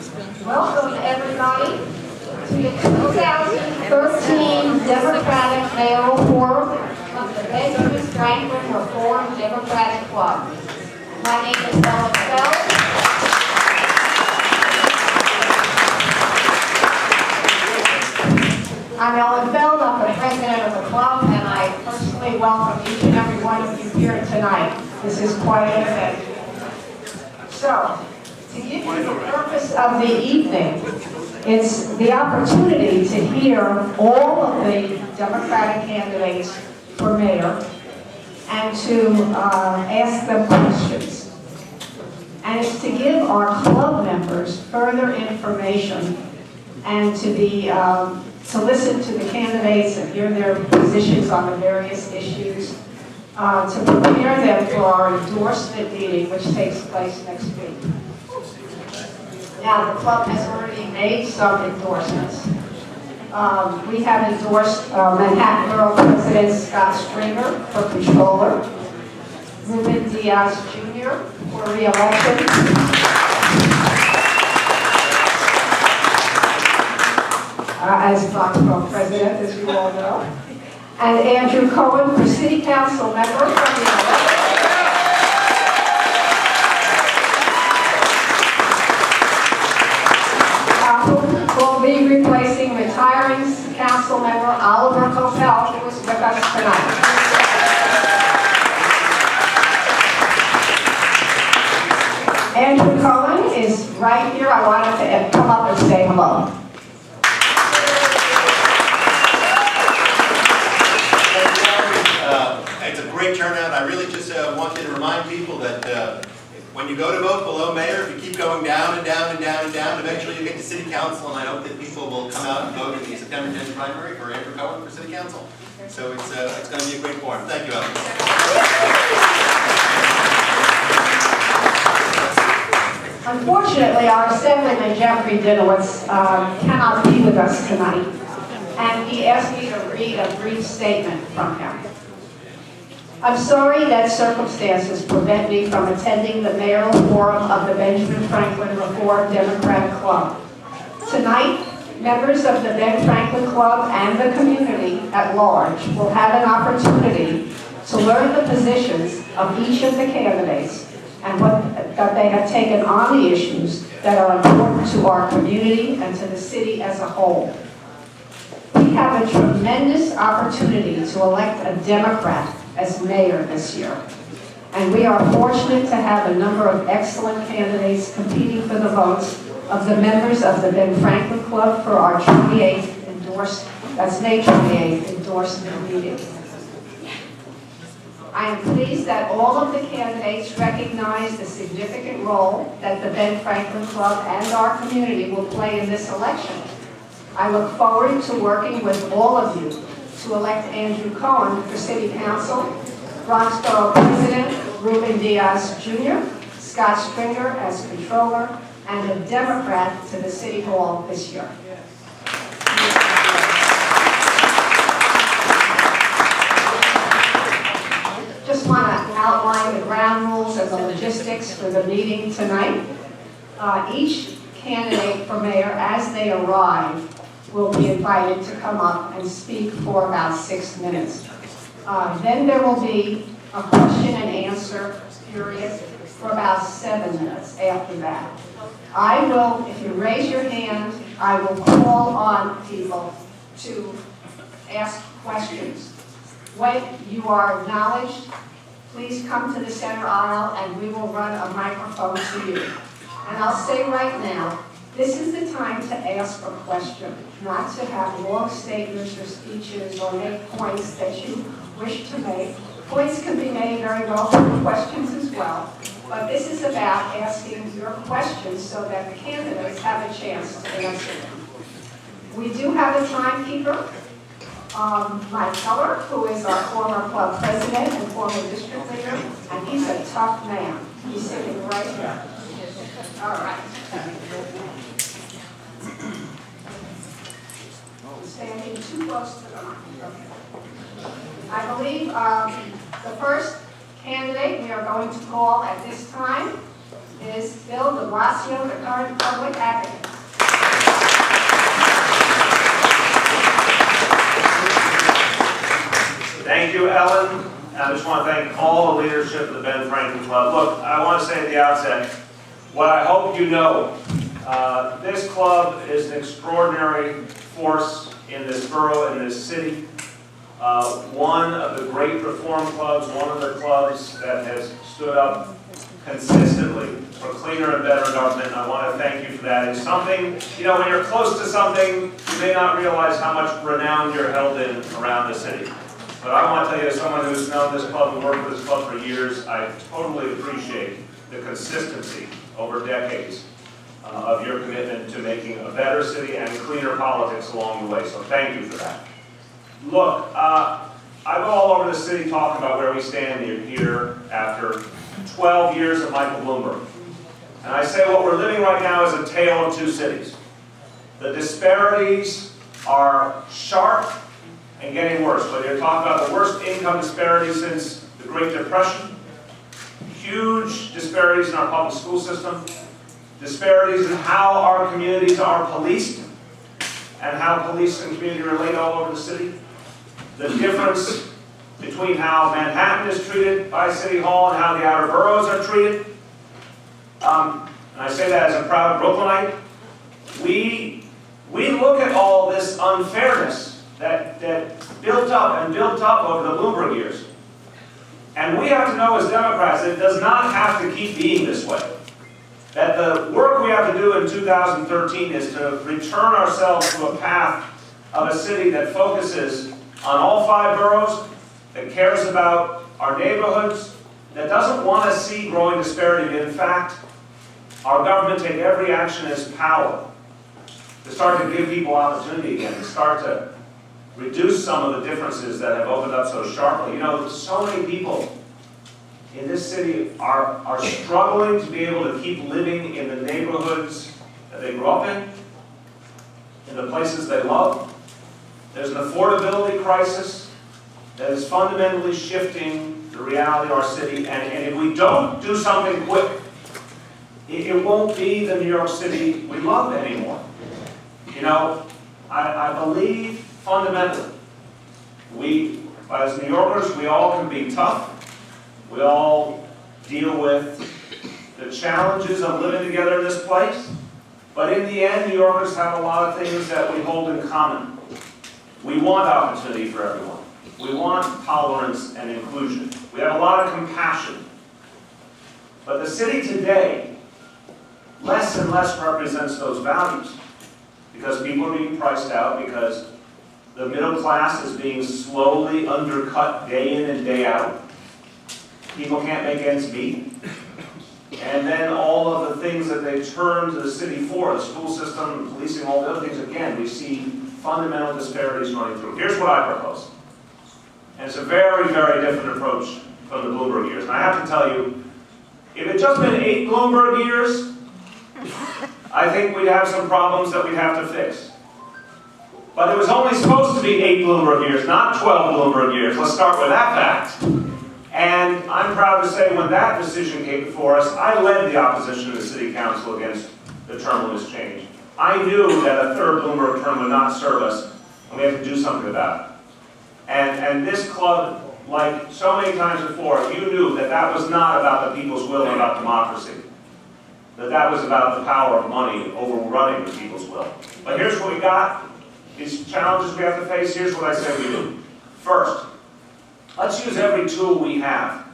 Welcome everybody to the 2013 Democratic Mayoral Forum of the Benjamin Franklin Reform Democratic Club. My name is Ellen Feld. I'm Ellen Feld, I'm the president of the club, and I personally welcome each and every one of you here tonight. This is quite an event. So, to give you the purpose of the evening, it's the opportunity to hear all of the Democratic candidates for mayor and to ask them questions. And it's to give our club members further information and to be to listen to the candidates and hear their positions on the various issues, to prepare them for our endorsement meeting, which takes place next week. Now, the club has already made some endorsements. We have endorsed Manhattan Borough President Scott Stringer for controller, Ruben Diaz Jr. for re-election, as Bronxville president, as you all know, and Andrew Cohen for city council member from the election. Will be replacing retiring council member Oliver Coppell, who is with us tonight. Andrew Cohen is right here. I wanted to come up and say hello. It's a great turnout. I really just wanted to remind people that when you go to vote below mayor, if you keep going down and down and down and down, eventually you get to city council, and I hope that people will come out and vote in the September 10th primary for Andrew Cohen for city council. So it's going to be a great forum. Thank you, Ellen. Unfortunately, our Assemblyman Jeffrey Dinowitz cannot be with us tonight, and he asked me to read a brief statement from him. I'm sorry that circumstances prevent me from attending the mayoral forum of the Benjamin Franklin Reform Democratic Club. Tonight, members of the Ben Franklin Club and the community at large will have an opportunity to learn the positions of each of the candidates and that they have taken on the issues that are important to our community and to the city as a whole. We have a tremendous opportunity to elect a Democrat as mayor this year. And we are fortunate to have a number of excellent candidates competing for the votes of the members of the Ben Franklin Club for our 28th May 28th endorsement meeting. I am pleased that all of the candidates recognize the significant role that the Ben Franklin Club and our community will play in this election. I look forward to working with all of you to elect Andrew Cohen for City Council, Bronx Borough President Ruben Diaz Jr., Scott Stringer as Controller, and a Democrat to the City Hall this year. Just want to outline the ground rules and the logistics for the meeting tonight. Each candidate for mayor, as they arrive, will be invited to come up and speak for about 6 minutes. Then there will be a question and answer period for about 7 minutes after that. I will, if you raise your hand, I will call on people to ask questions. When you are acknowledged, please come to the center aisle and we will run a microphone to you. And I'll say right now, this is the time to ask a question, not to have long statements or speeches or make points that you wish to make. Points can be made very well for questions as well, but this is about asking your questions so that the candidates have a chance to answer them. We do have a timekeeper, Mike Keller, who is our former club president and former district leader, and he's a tough man. He's sitting right here. All right. Standing too close to the mic. Okay. I believe the first candidate we are going to call at this time is Bill de Blasio, the current public advocate. Thank you, Ellen. I just want to thank all the leadership of the Ben Franklin Club. Look, I want to say at the outset, what I hope you know, this club is an extraordinary force in this borough, in this city. One of the great reform clubs, one of the clubs that has stood up consistently for cleaner and better government. I want to thank you for that. It's something, you know, when you're close to something, you may not realize how much renown you're held in around the city. But I want to tell you, as someone who's known this club and worked with this club for years, I totally appreciate the consistency over decades of your commitment to making a better city and cleaner politics along the way. So thank you for that. Look, I go all over the city talking about where we stand here after 12 years of Michael Bloomberg. And I say what we're living right now is a tale of two cities. The disparities are sharp and getting worse. Whether you're talking about the worst income disparity since the Great Depression, huge disparities in our public school system, disparities in how our communities are policed, and how police and community relate all over the city, the difference between how Manhattan is treated by City Hall and how the outer boroughs are treated. And I say that as a proud Brooklynite. We look at all this unfairness that built up and built up over the Bloomberg years. And we have to know as Democrats that it does not have to keep being this way. That the work we have to do in 2013 is to return ourselves to a path of a city that focuses on all 5 boroughs, that cares about our neighborhoods, that doesn't want to see growing disparity. In fact, our government take every action in its power to start to give people opportunity again, to start to reduce some of the differences that have opened up so sharply. You know, so many people in this city are struggling to be able to keep living in the neighborhoods that they grew up in the places they love. There's an affordability crisis that is fundamentally shifting the reality of our city, and if we don't do something quick, it won't be the New York City we love anymore. You know, I believe fundamentally, as New Yorkers, we all can be tough. We all deal with the challenges of living together in this place. But in the end, New Yorkers have a lot of things that we hold in common. We want opportunity for everyone. We want tolerance and inclusion. We have a lot of compassion. But the city today, less and less represents those values. Because people are being priced out, because the middle class is being slowly undercut day in and day out. People can't make ends meet. And then all of the things that they turn to the city for, the school system, policing, all the other things, again, we see fundamental disparities running through. Here's what I propose. And it's a very, very different approach from the Bloomberg years. And I have to tell you, if it had just been 8 Bloomberg years, I think we'd have some problems that we'd have to fix. But it was only supposed to be 8 Bloomberg years, not 12 Bloomberg years. Let's start with that fact. And I'm proud to say when that decision came before us, I led the opposition to the City Council against the term limits change. I knew that a 3rd Bloomberg term would not serve us, and we had to do something about it. And this club, like so many times before, you knew that that was not about the people's will and about democracy. That was about the power of money overrunning the people's will. But here's what we got. These challenges we have to face, here's what I say we do. First, let's use every tool we have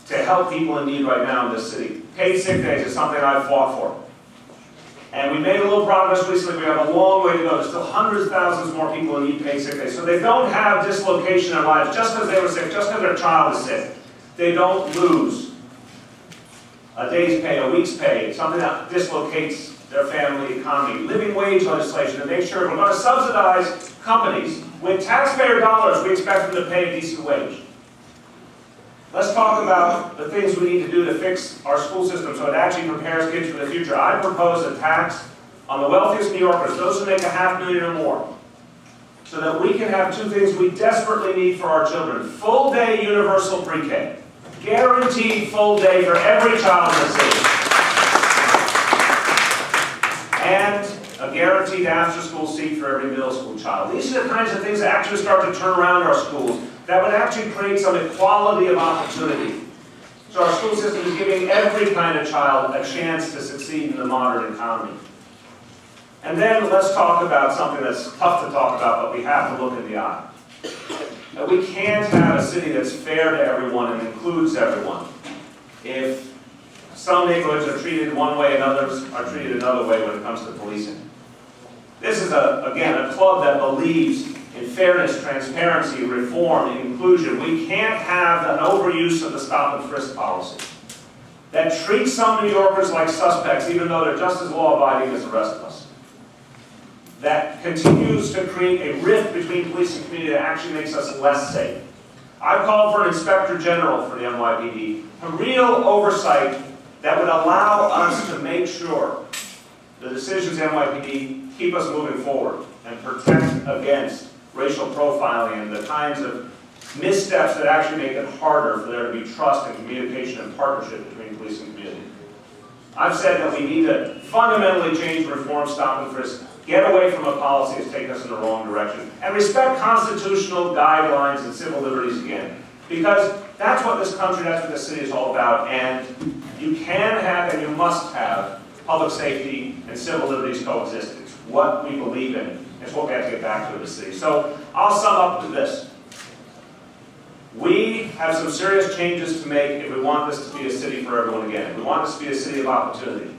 to help people in need right now in this city. Paid sick days is something I've fought for. And we made a little progress recently. We have a long way to go. There's still hundreds of thousands more people who need paid sick days. So they don't have dislocation in their lives just because they were sick, just because their child is sick. They don't lose a day's pay, a week's pay, something that dislocates their family economy. Living wage legislation to make sure we're going to subsidize companies with taxpayer dollars. We expect them to pay a decent wage. Let's talk about the things we need to do to fix our school system so it actually prepares kids for the future. I propose a tax on the wealthiest New Yorkers, those who make $500,000 or more, so that we can have 2 things we desperately need for our children. Full-day universal pre-K. Guaranteed full day for every child in the city. and a guaranteed after-school seat for every middle school child. These are the kinds of things that actually start to turn around our schools, that would actually create some equality of opportunity. So our school system is giving every kind of child a chance to succeed in the modern economy. And then let's talk about something that's tough to talk about, but we have to look in the eye. That we can't have a city that's fair to everyone and includes everyone if some neighborhoods are treated one way and others are treated another way when it comes to policing. This is, again, a club that believes in fairness, transparency, reform, and inclusion. We can't have an overuse of the stop and frisk policy that treats some New Yorkers like suspects even though they're just as law-abiding as the rest of us. That continues to create a rift between police and community that actually makes us less safe. I've called for an inspector general for the NYPD, a real oversight that would allow us to make sure the decisions of the NYPD keep us moving forward and protect against racial profiling and the kinds of missteps that actually make it harder for there to be trust and communication and partnership between police and community. I've said that we need to fundamentally change, reform, stop and frisk, get away from a policy that's taken us in the wrong direction, and respect constitutional guidelines and civil liberties again. Because that's what this country, that's what this city is all about, and you can have and you must have public safety and civil liberties coexist. It's what we believe in. It's what we have to get back to in the city. So I'll sum up to this. We have some serious changes to make if we want this to be a city for everyone again. If we want this to be a city of opportunity.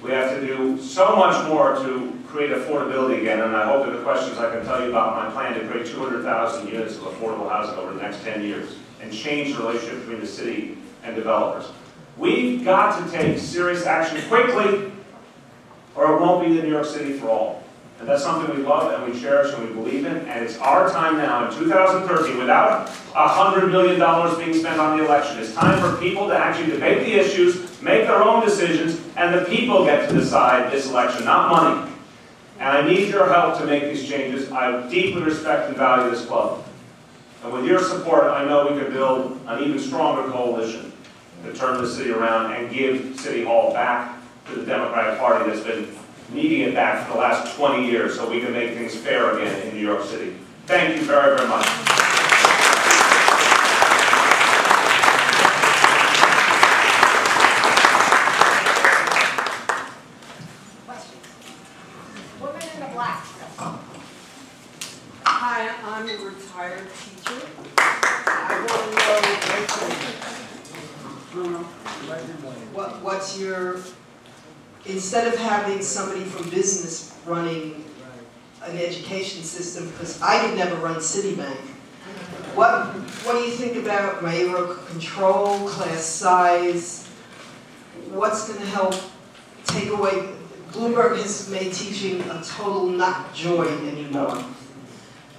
We have to do so much more to create affordability again, and I hope in the questions I can tell you about my plan to create 200,000 units of affordable housing over the next 10 years and change the relationship between the city and developers. We've got to take serious action quickly or it won't be the New York City for all. And that's something we love and we cherish and we believe in, and it's our time now in 2013, without $100 million being spent on the election. It's time for people to actually debate the issues, make their own decisions, and the people get to decide this election, not money. And I need your help to make these changes. I deeply respect and value this club. And with your support, I know we can build an even stronger coalition to turn the city around and give City Hall back to the Democratic Party that's been needing it back for the last 20 years so we can make things fair again in New York City. Thank you very, very much. Questions? Woman in the black. Hi, I'm a retired teacher. I want to know what's your, instead of having somebody from business running an education system, because I could never run Citibank, what do you think about mayoral control, class size? What's going to help take away, Bloomberg has made teaching a total not joy anymore.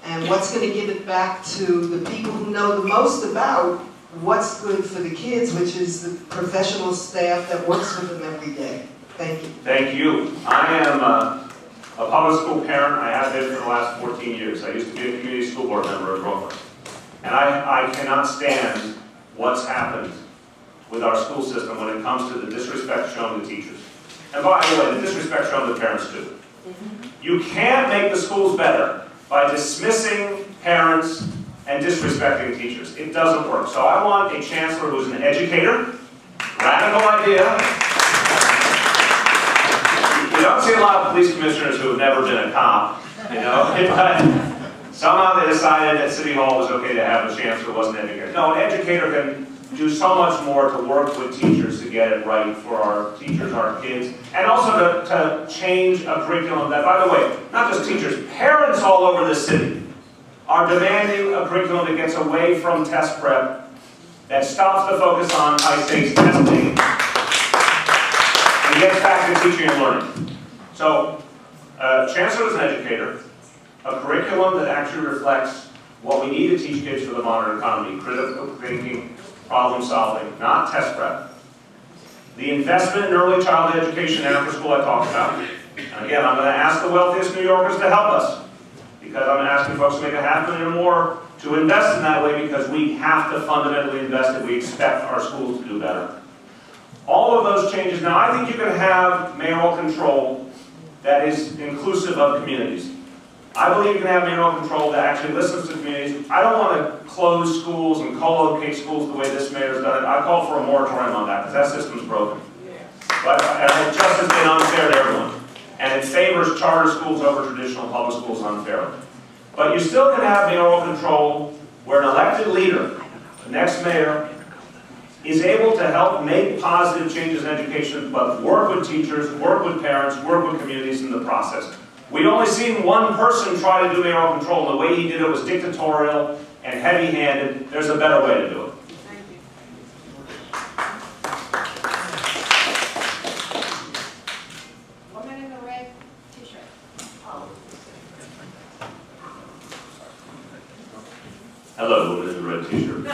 And what's going to give it back to the people who know the most about what's good for the kids, which is the professional staff that works with them every day. Thank you. Thank you. I am a public school parent. I have been for the last 14 years. I used to be a community school board member in Brooklyn. And I cannot stand what's happened with our school system when it comes to the disrespect shown to teachers. And by the way, the disrespect shown to parents too. You can't make the schools better by dismissing parents and disrespecting teachers. It doesn't work. So I want a chancellor who's an educator. Radical idea. You don't see a lot of police commissioners who have never been a cop, you know, but somehow they decided that City Hall was okay to have a chancellor who wasn't an educator. No, an educator can do so much more to work with teachers to get it right for our teachers, our kids, and also to change a curriculum that, by the way, not just teachers, parents all over this city are demanding a curriculum that gets away from test prep, that stops the focus on high-stakes testing, and gets back to teaching and learning. So, Chancellor is an educator, a curriculum that actually reflects what we need to teach kids for the modern economy, critical thinking, problem solving, not test prep. The investment in early childhood education and after school I talked about. And again, I'm going to ask the wealthiest New Yorkers to help us, because I'm asking folks to make $500,000 or more to invest in that way, because we have to fundamentally invest if we expect our schools to do better. All of those changes. Now, I think you can have mayoral control that is inclusive of communities. I believe you can have mayoral control that actually listens to communities. I don't want to close schools and co-locate schools the way this mayor's done it. I call for a moratorium on that, because that system's broken. But it just has been unfair to everyone. And it favors charter schools over traditional public schools unfairly. But you still can have mayoral control where an elected leader, the next mayor, is able to help make positive changes in education, but work with teachers, work with parents, work with communities in the process. We've only seen one person try to do mayoral control, and the way he did it was dictatorial and heavy-handed. There's a better way to do it. Thank you. Woman in the red t-shirt. Hello, woman in the red t-shirt.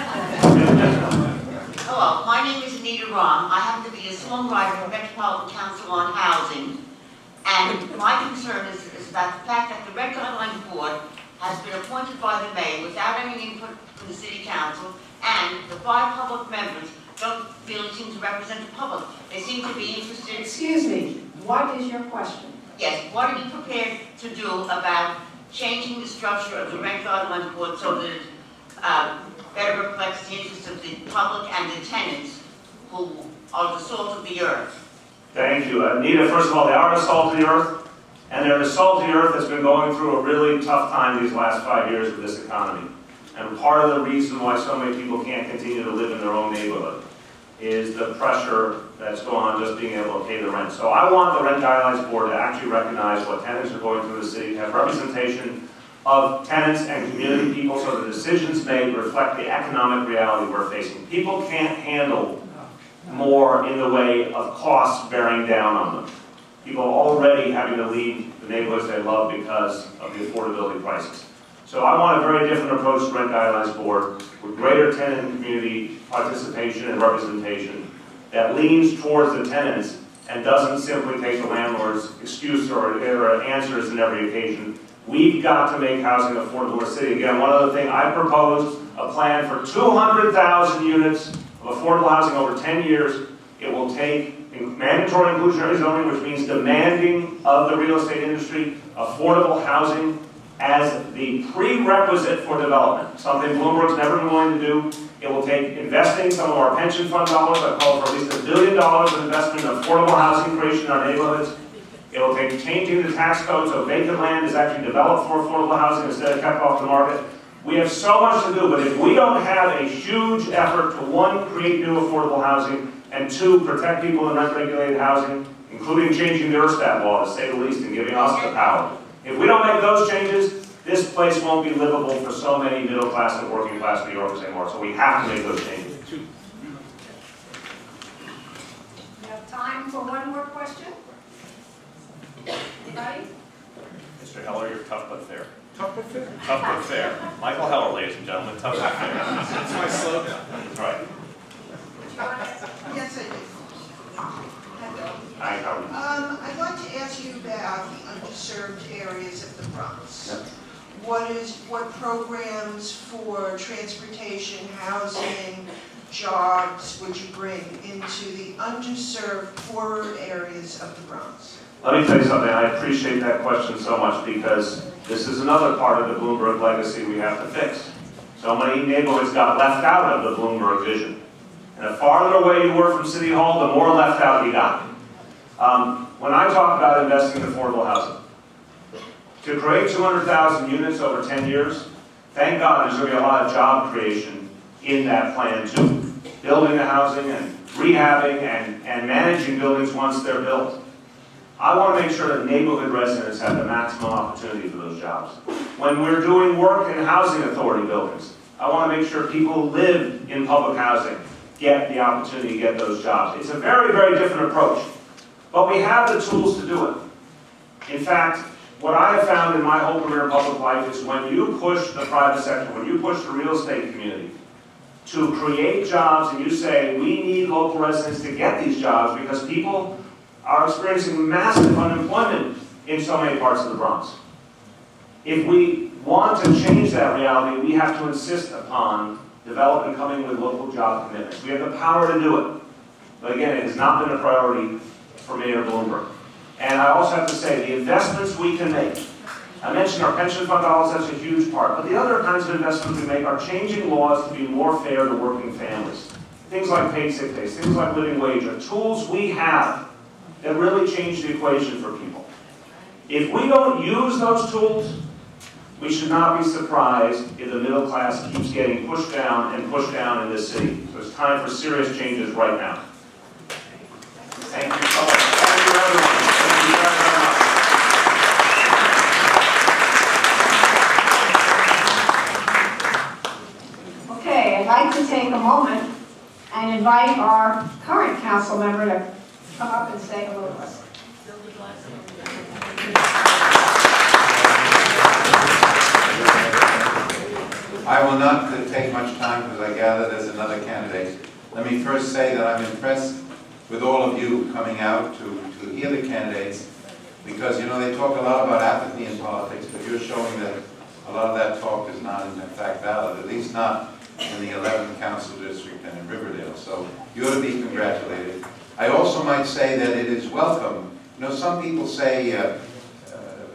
Hello, my name is Anita Rom. I happen to be a songwriter for Metropolitan Council on Housing. And my concern is about the fact that the Red Guidelines Board has been appointed by the mayor without any input from the city council, and the 5 public members don't really seem to represent the public. They seem to be interested. Excuse me, what is your question? Yes, what are you prepared to do about changing the structure of the Red Guidelines Board so that it better reflects the interests of the public and the tenants who are the salt of the earth? Thank you. Anita, first of all, they are the salt of the earth, and they're the salt of the earth that's been going through a really tough time these last 5 years of this economy. And part of the reason why so many people can't continue to live in their own neighborhood is the pressure that's going on just being able to pay the rent. So I want the Rent Guidelines Board to actually recognize what tenants are going through in the city, have representation of tenants and community people so the decisions made reflect the economic reality we're facing. People can't handle more in the way of costs bearing down on them. People are already having to leave the neighborhoods they love because of the affordability crisis. So I want a very different approach to Rent Guidelines Board with greater tenant and community participation and representation that leans towards the tenants and doesn't simply take the landlord's excuse or answers in every occasion. We've got to make housing affordable in the city. Again, one other thing, I proposed a plan for 200,000 units of affordable housing over 10 years. It will take mandatory inclusionary zoning, which means demanding of the real estate industry affordable housing as the prerequisite for development, something Bloomberg's never been willing to do. It will take investing some of our pension fund dollars. I call for at least $1 billion of investment in affordable housing creation in our neighborhoods. It will take changing the tax code so vacant land is actually developed for affordable housing instead of kept off the market. We have so much to do, but if we don't have a huge effort to, 1, create new affordable housing, and 2, protect people in rent-regulated housing, including changing the ERSTAT law, to say the least, and giving us the power. If we don't make those changes, this place won't be livable for so many middle-class and working-class New Yorkers anymore, so we have to make those changes. We have time for one more question. Anybody? Mr. Heller, you're tough but fair. Tough but fair? Tough but fair. Michael Heller, ladies and gentlemen, tough but fair. That's my slogan. That's right. Yes, I do. Hi, Howard. I'd like to ask you about the underserved areas of the Bronx. Yep. What programs for transportation, housing, jobs would you bring into the underserved, poorer areas of the Bronx? Let me tell you something, I appreciate that question so much because this is another part of the Bloomberg legacy we have to fix. So many neighborhoods got left out of the Bloomberg vision. And the farther away you were from City Hall, the more left out you got. When I talk about investing in affordable housing, to create 200,000 units over 10 years, thank God there's going to be a lot of job creation in that plan too. Building the housing and rehabbing and managing buildings once they're built. I want to make sure that neighborhood residents have the maximum opportunity for those jobs. When we're doing work in housing authority buildings, I want to make sure people who live in public housing get the opportunity to get those jobs. It's a very, very different approach, but we have the tools to do it. In fact, what I have found in my whole career in public life is when you push the private sector, when you push the real estate community to create jobs and you say, we need local residents to get these jobs because people are experiencing massive unemployment in so many parts of the Bronx. If we want to change that reality, we have to insist upon development coming with local job commitments. We have the power to do it. But again, it has not been a priority for Mayor Bloomberg. And I also have to say, the investments we can make, I mentioned our pension fund dollars, that's a huge part, but the other kinds of investments we make are changing laws to be more fair to working families. Things like paid sick days, things like living wage, are tools we have that really change the equation for people. If we don't use those tools, we should not be surprised if the middle class keeps getting pushed down and pushed down in this city. So it's time for serious changes right now. Thank you so much. Thank you, everyone. Thank you very, very much. Okay, I'd like to take a moment and invite our current council member to come up and say hello to us. I will not take much time because I gather there's another candidate. Let me first say that I'm impressed with all of you coming out to hear the candidates, because you know they talk a lot about apathy in politics, but you're showing that a lot of that talk is not in fact valid, at least not in the 11th Council District and in Riverdale. So you ought to be congratulated. I also might say that it is welcome. You know, some people say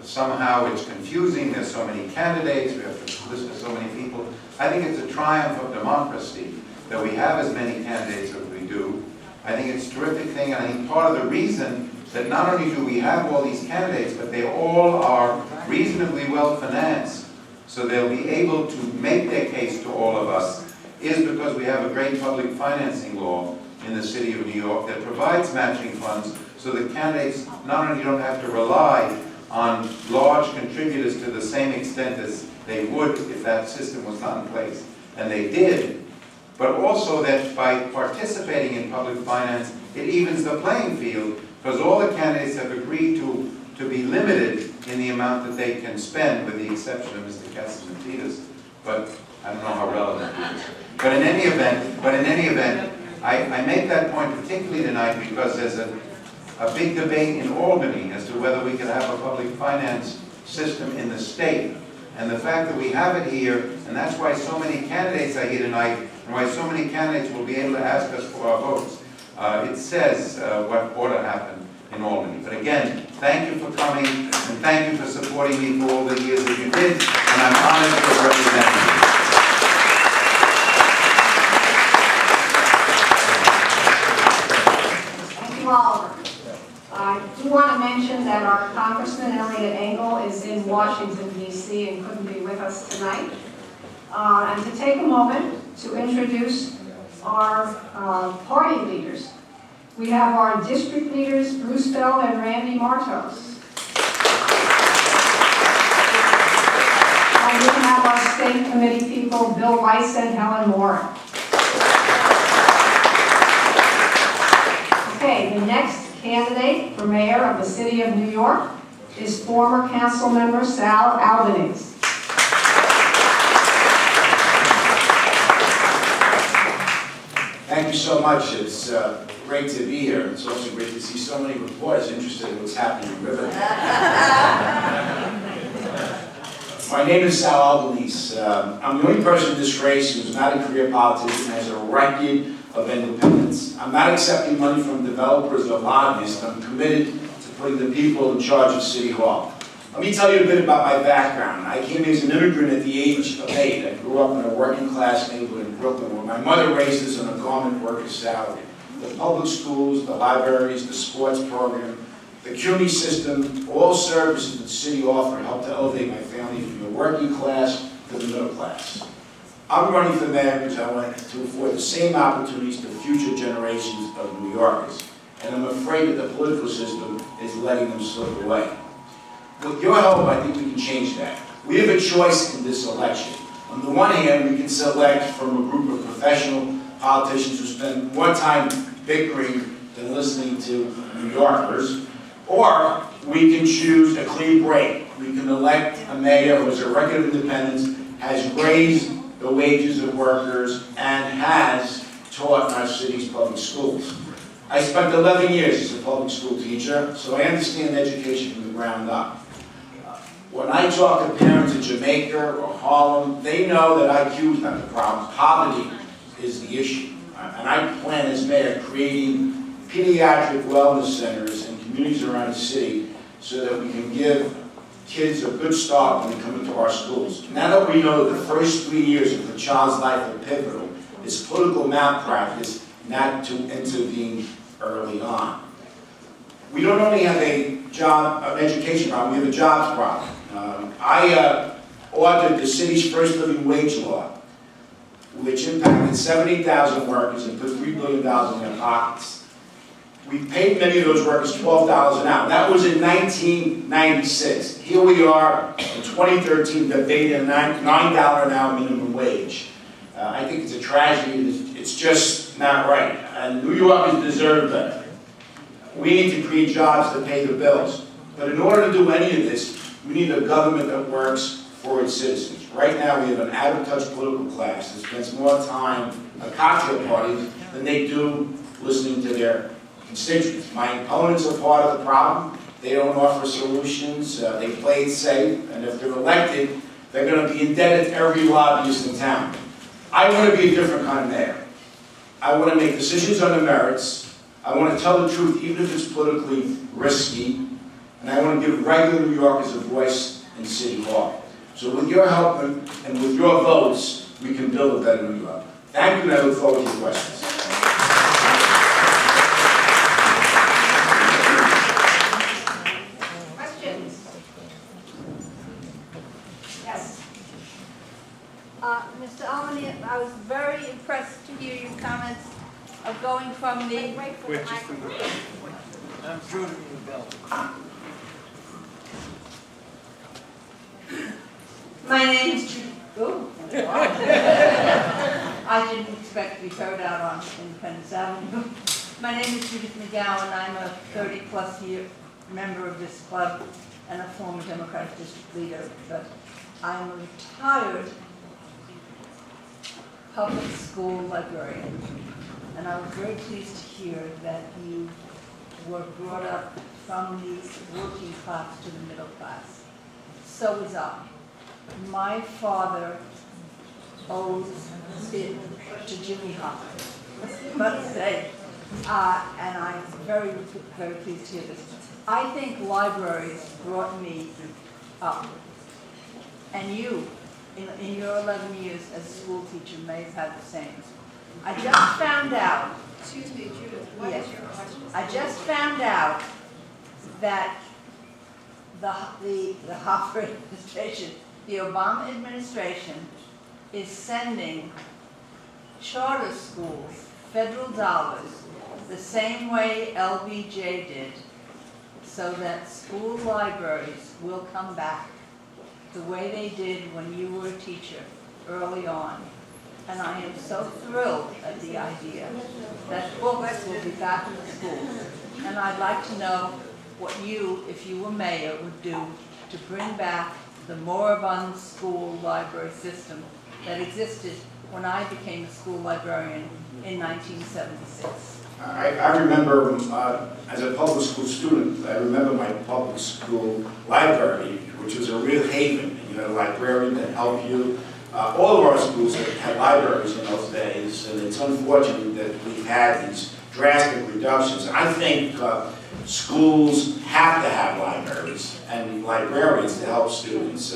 somehow it's confusing, there's so many candidates, we have to listen to so many people. I think it's a triumph of democracy that we have as many candidates as we do. I think it's a terrific thing, and I think part of the reason that not only do we have all these candidates, but they all are reasonably well financed, so they'll be able to make their case to all of us, is because we have a great public financing law in the city of New York that provides matching funds, so that candidates not only don't have to rely on large contributors to the same extent as they would if that system was not in place, and they did, but also that by participating in public finance, it evens the playing field, because all the candidates have agreed to be limited in the amount that they can spend, with the exception of Mr. Catsimatidis, but I don't know how relevant it is. But in any event, I make that point particularly tonight because there's a big debate in Albany as to whether we could have a public finance system in the state. And the fact that we have it here, and that's why so many candidates are here tonight, and why so many candidates will be able to ask us for our votes. It says what ought to happen in Albany. But again, thank you for coming, and thank you for supporting me for all the years that you did, and I'm honored to represent you. Thank you, Oliver. I do want to mention that our Congressman Elliot Engel is in Washington, D.C. and couldn't be with us tonight. And to take a moment to introduce our party leaders. We have our district leaders, Bruce Bell and Randy Martos. And we have our state committee people, Bill Weiss and Helen Warren. Okay, the next candidate for mayor of the city of New York is former council member Sal Albanese. Thank you so much. It's great to be here. It's also great to see so many reporters interested in what's happening in Riverdale. My name is Sal Albanese. I'm the only person in this race who's not a career politician and has a record of independence. I'm not accepting money from developers or lobbyists. I'm committed to putting the people in charge of City Hall. Let me tell you a bit about my background. I came as an immigrant at the age of 8. I grew up in a working class neighborhood in Brooklyn where my mother raised us on a garment worker's salary. The public schools, the libraries, the sports program, the CUNY system, all services that the city offered helped to elevate my family from the working class to the middle class. I'm running for mayor because I want to afford the same opportunities to future generations of New Yorkers. And I'm afraid that the political system is letting them slip away. With your help, I think we can change that. We have a choice in this election. On the one hand, we can select from a group of professional politicians who spend more time bickering than listening to New Yorkers, or we can choose a clean break. We can elect a mayor who has a record of independence, has raised the wages of workers, and has taught in our city's public schools. I spent 11 years as a public school teacher, so I understand education from the ground up. When I talk to parents in Jamaica or Harlem, they know that IQ is not the problem. Poverty is the issue. and I plan as mayor creating pediatric wellness centers in communities around the city so that we can give kids a good start when they come into our schools. Now that we know the first 3 years of the child's life are pivotal, it's political malpractice not to intervene early on. We don't only have an education problem, we have a jobs problem. I authored the city's first living wage law, which impacted 70,000 workers and put $3 billion in their pockets. We paid many of those workers $12 an hour. That was in 1996. Here we are in 2013 debating a $9 an hour minimum wage. I think it's a tragedy. It's just not right. And New Yorkers deserve better. We need to create jobs to pay the bills. But in order to do any of this, we need a government that works for its citizens. Right now, we have an out-of-touch political class that spends more time at cocktail parties than they do listening to their constituents. My opponents are part of the problem. They don't offer solutions. They play it safe. And if they're elected, they're going to be indebted to every lobbyist in town. I want to be a different kind of mayor. I want to make decisions on the merits. I want to tell the truth, even if it's politically risky. And I want to give regular New Yorkers a voice in City Hall. So with your help and with your votes, we can build a better New York. Thank you, and I look forward to your questions. Questions? Yes. Mr. Albany, I was very impressed to hear your comments of going from the... Wait for the microphone. I'm shooting the bell. My name is Judy. Oh, I didn't expect to be heard out on Independence Avenue. My name is Judith McGowan. I'm a 30-plus year member of this club and a former Democratic district leader, but I'm a retired public school librarian. And I was very pleased to hear that you were brought up from the working class to the middle class. So was I. My father owes it to Jimmy Hoffa, must say, and I'm very, very pleased to hear this. I think libraries brought me up, and you, in your 11 years as a school teacher, may have had the same. I just found out. Excuse me, Judith, what is your question? I just found out that the Hoffa administration, the Obama administration, is sending charter schools federal dollars the same way LBJ did, so that school libraries will come back the way they did when you were a teacher early on. And I am so thrilled at the idea that books will be back in the schools. And I'd like to know what you, if you were mayor, would do to bring back the moribund school library system that existed when I became a school librarian in 1976. I remember, as a public school student, I remember my public school library, which was a real haven. You had a librarian that helped you. All of our schools had libraries in those days, and it's unfortunate that we've had these drastic reductions. I think schools have to have libraries and librarians to help students,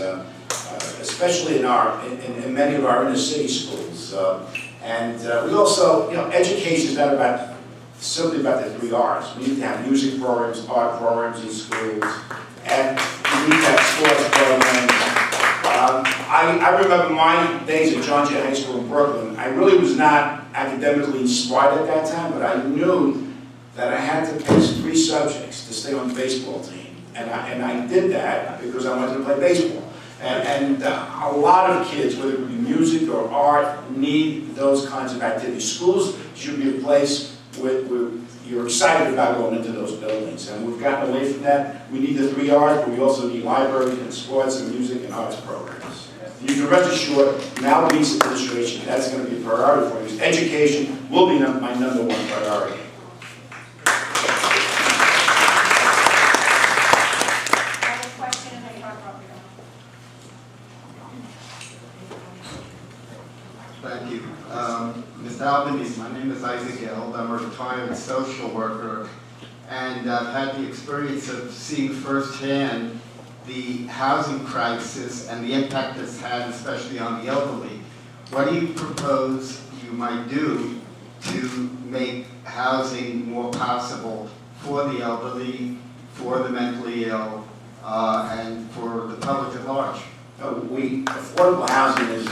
especially in many of our inner city schools. We also, education is not simply about the 3 R's. We need to have music programs, art programs in schools, and we need to have sports programs. I remember my days at John Jay High School in Brooklyn. I really was not academically inspired at that time, but I knew that I had to pick 3 subjects to stay on the baseball team. And I did that because I wanted to play baseball. And a lot of kids, whether it be music or art, need those kinds of activities. Schools should be a place where you're excited about going into those buildings. And we've gotten away from that. We need the 3 R's, but we also need libraries and sports and music and arts programs. You can rest assured, now with this administration, that's going to be a priority for you. Education will be my number 1 priority. Thank you. Mr. Albanese, my name is social worker, and I've had the experience of seeing firsthand the housing crisis and the impact it's had, especially on the elderly. What do you propose you might do to make housing more possible for the elderly, for the mentally ill, and for the public at large? Affordable housing is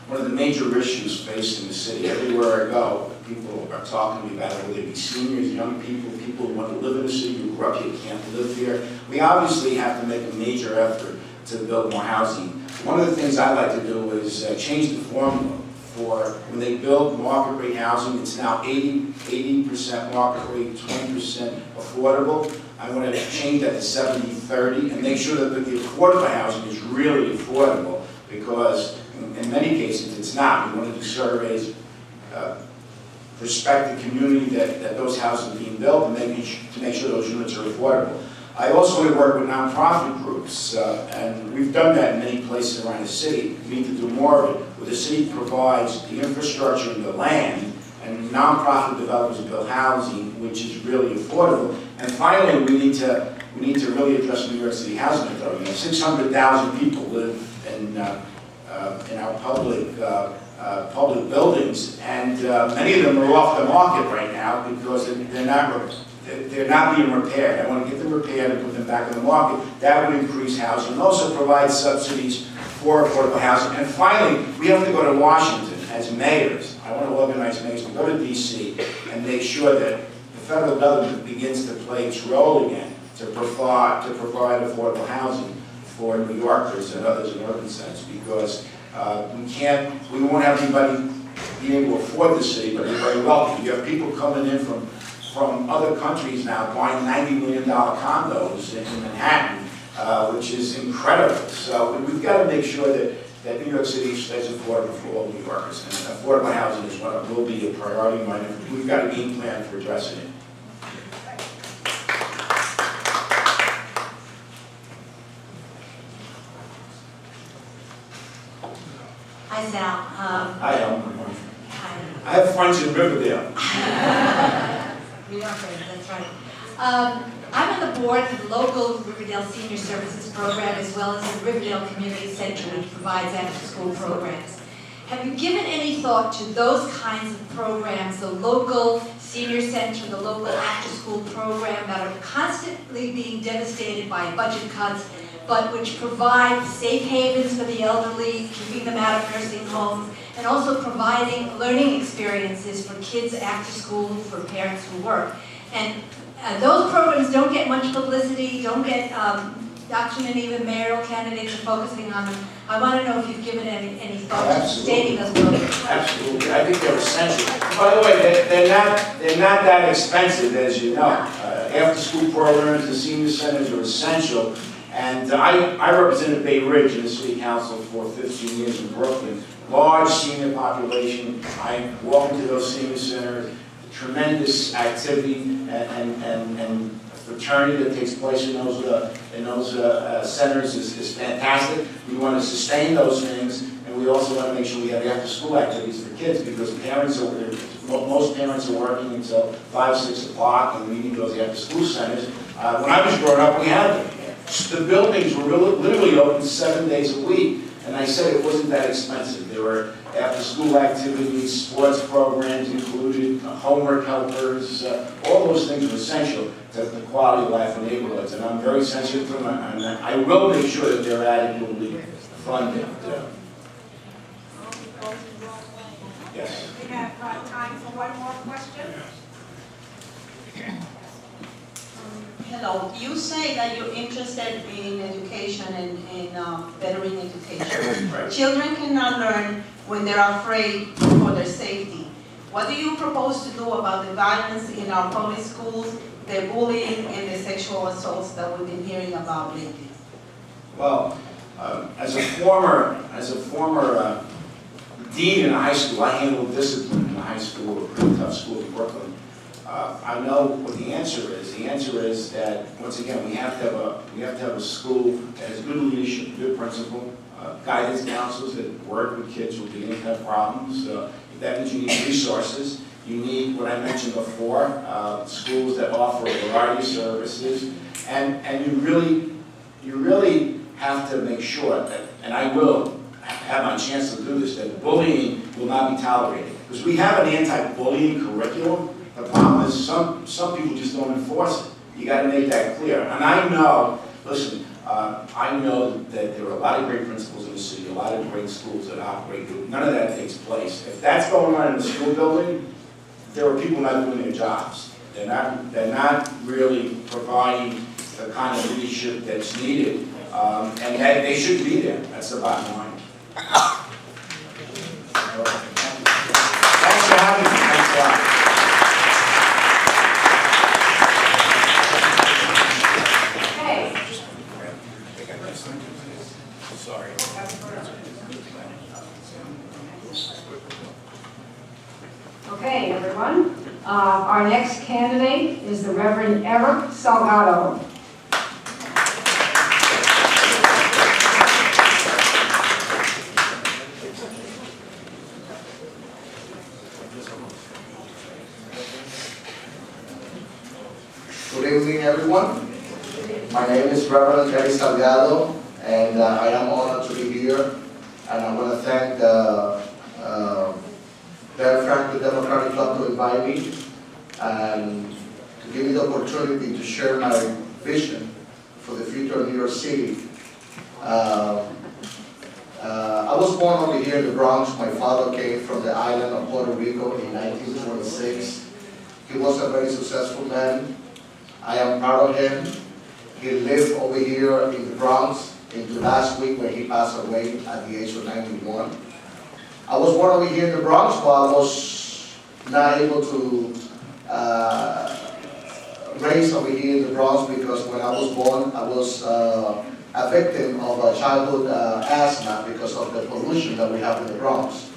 one of the major issues faced in the city. Everywhere I go, people are talking to me about it, whether it be seniors, young people, people who want to live in the city, who grew up here, can't live here. We obviously have to make a major effort to build more housing. One of the things I like to do is change the formula for when they build market rate housing. It's now 80% market rate, 20% affordable. I want to change that to 70-30 and make sure that the affordable housing is really affordable, because in many cases it's not. We want to do surveys, prospective community that those houses are being built, and to make sure those units are affordable. I also want to work with nonprofit groups, and we've done that in many places around the city. We need to do more of it, where the city provides the infrastructure and the land, and nonprofit developers build housing, which is really affordable. And finally, we need to really address New York City Housing Authority. 600,000 people live in our public buildings, and many of them are off the market right now because they're not being repaired. I want to get them repaired and put them back in the market. That would increase housing and also provide subsidies for affordable housing. And finally, we have to go to Washington as mayors. I want to organize mayors to go to D.C. and make sure that the federal government begins to play its role again to provide affordable housing for New Yorkers and others in urban centers, because we won't have anybody being able to afford the city, but they're very wealthy. You have people coming in from other countries now buying $90 million condos in Manhattan, which is incredible. So we've got to make sure that New York City stays affordable for all New Yorkers, and affordable housing is what will be a priority of mine. We've got a game plan for addressing it. Hi, Sal. Hi, Ellen. I have friends in Riverdale. We are friends, that's right. I'm on the board of the local Riverdale Senior Services Program, as well as the Riverdale Community Center, which provides after-school programs. Have you given any thought to those kinds of programs, the local senior center, the local after-school program, that are constantly being devastated by budget cuts, but which provide safe havens for the elderly, keeping them out of nursing homes, and also providing learning experiences for kids after school, for parents who work? And those programs don't get much publicity, don't get documented, even mayoral candidates are focusing on them. I want to know if you've given any thought to sustaining those programs. Absolutely, I think they're essential. By the way, they're not that expensive, as you know. After-school programs, the senior centers are essential. And I represented Bay Ridge in the city council for 15 years in Brooklyn. Large senior population. I walk into those senior centers, tremendous activity and fraternity that takes place in those centers is fantastic. We want to sustain those things, and we also want to make sure we have after-school activities for kids, because most parents are working until 5, 6 o'clock, and we need those after-school centers. When I was growing up, we had them. The buildings were literally open 7 days a week, and I said it wasn't that expensive. There were after-school activities, sports programs included, homework helpers, all those things were essential to the quality of life in neighborhoods, and I'm very sensitive to them, and I will make sure that they're adequately funded. Yes. We have time for one more question. Hello, you say that you're interested in education and in bettering education. Right. Children cannot learn when they're afraid for their safety. What do you propose to do about the violence in our public schools, the bullying and the sexual assaults that we've been hearing about lately? Well, as a former dean in a high school, I handled discipline in a high school, a pretty tough school in Brooklyn. I know what the answer is. The answer is that, once again, we have to have a school that has good leadership, good principal, guidance counselors that work with kids with any kind of problems. That means you need resources. You need what I mentioned before, schools that offer a variety of services, and you really have to make sure that, and I will have my chance to do this, that bullying will not be tolerated. Because we have an anti-bullying curriculum. The problem is some people just don't enforce it. You got to make that clear. And I know, listen, I know that there are a lot of great principals in the city, a lot of great schools that operate. None of that takes place. If that's going on in the school building, there are people not doing their jobs. They're not really providing the kind of leadership that's needed, and that they should be there. That's the bottom line. Thanks for having me. Thanks a lot. Sorry. Okay, everyone. Our next candidate is the Reverend Eric Salgado. Good evening, everyone. My name is Reverend Eric Salgado, and I am honored to be here. And I want to thank the Franklin Democratic Club to invite me and to give me the opportunity to share my vision for the future of New York City. I was born over here in the Bronx. My father came from the island of Puerto Rico in 1926. He was a very successful man. I am proud of him. He lived over here in the Bronx until last week when he passed away at the age of 91. I was born over here in the Bronx, but I was not able to raise over here in the Bronx because when I was born, I was a victim of a childhood asthma because of the pollution that we have in the Bronx.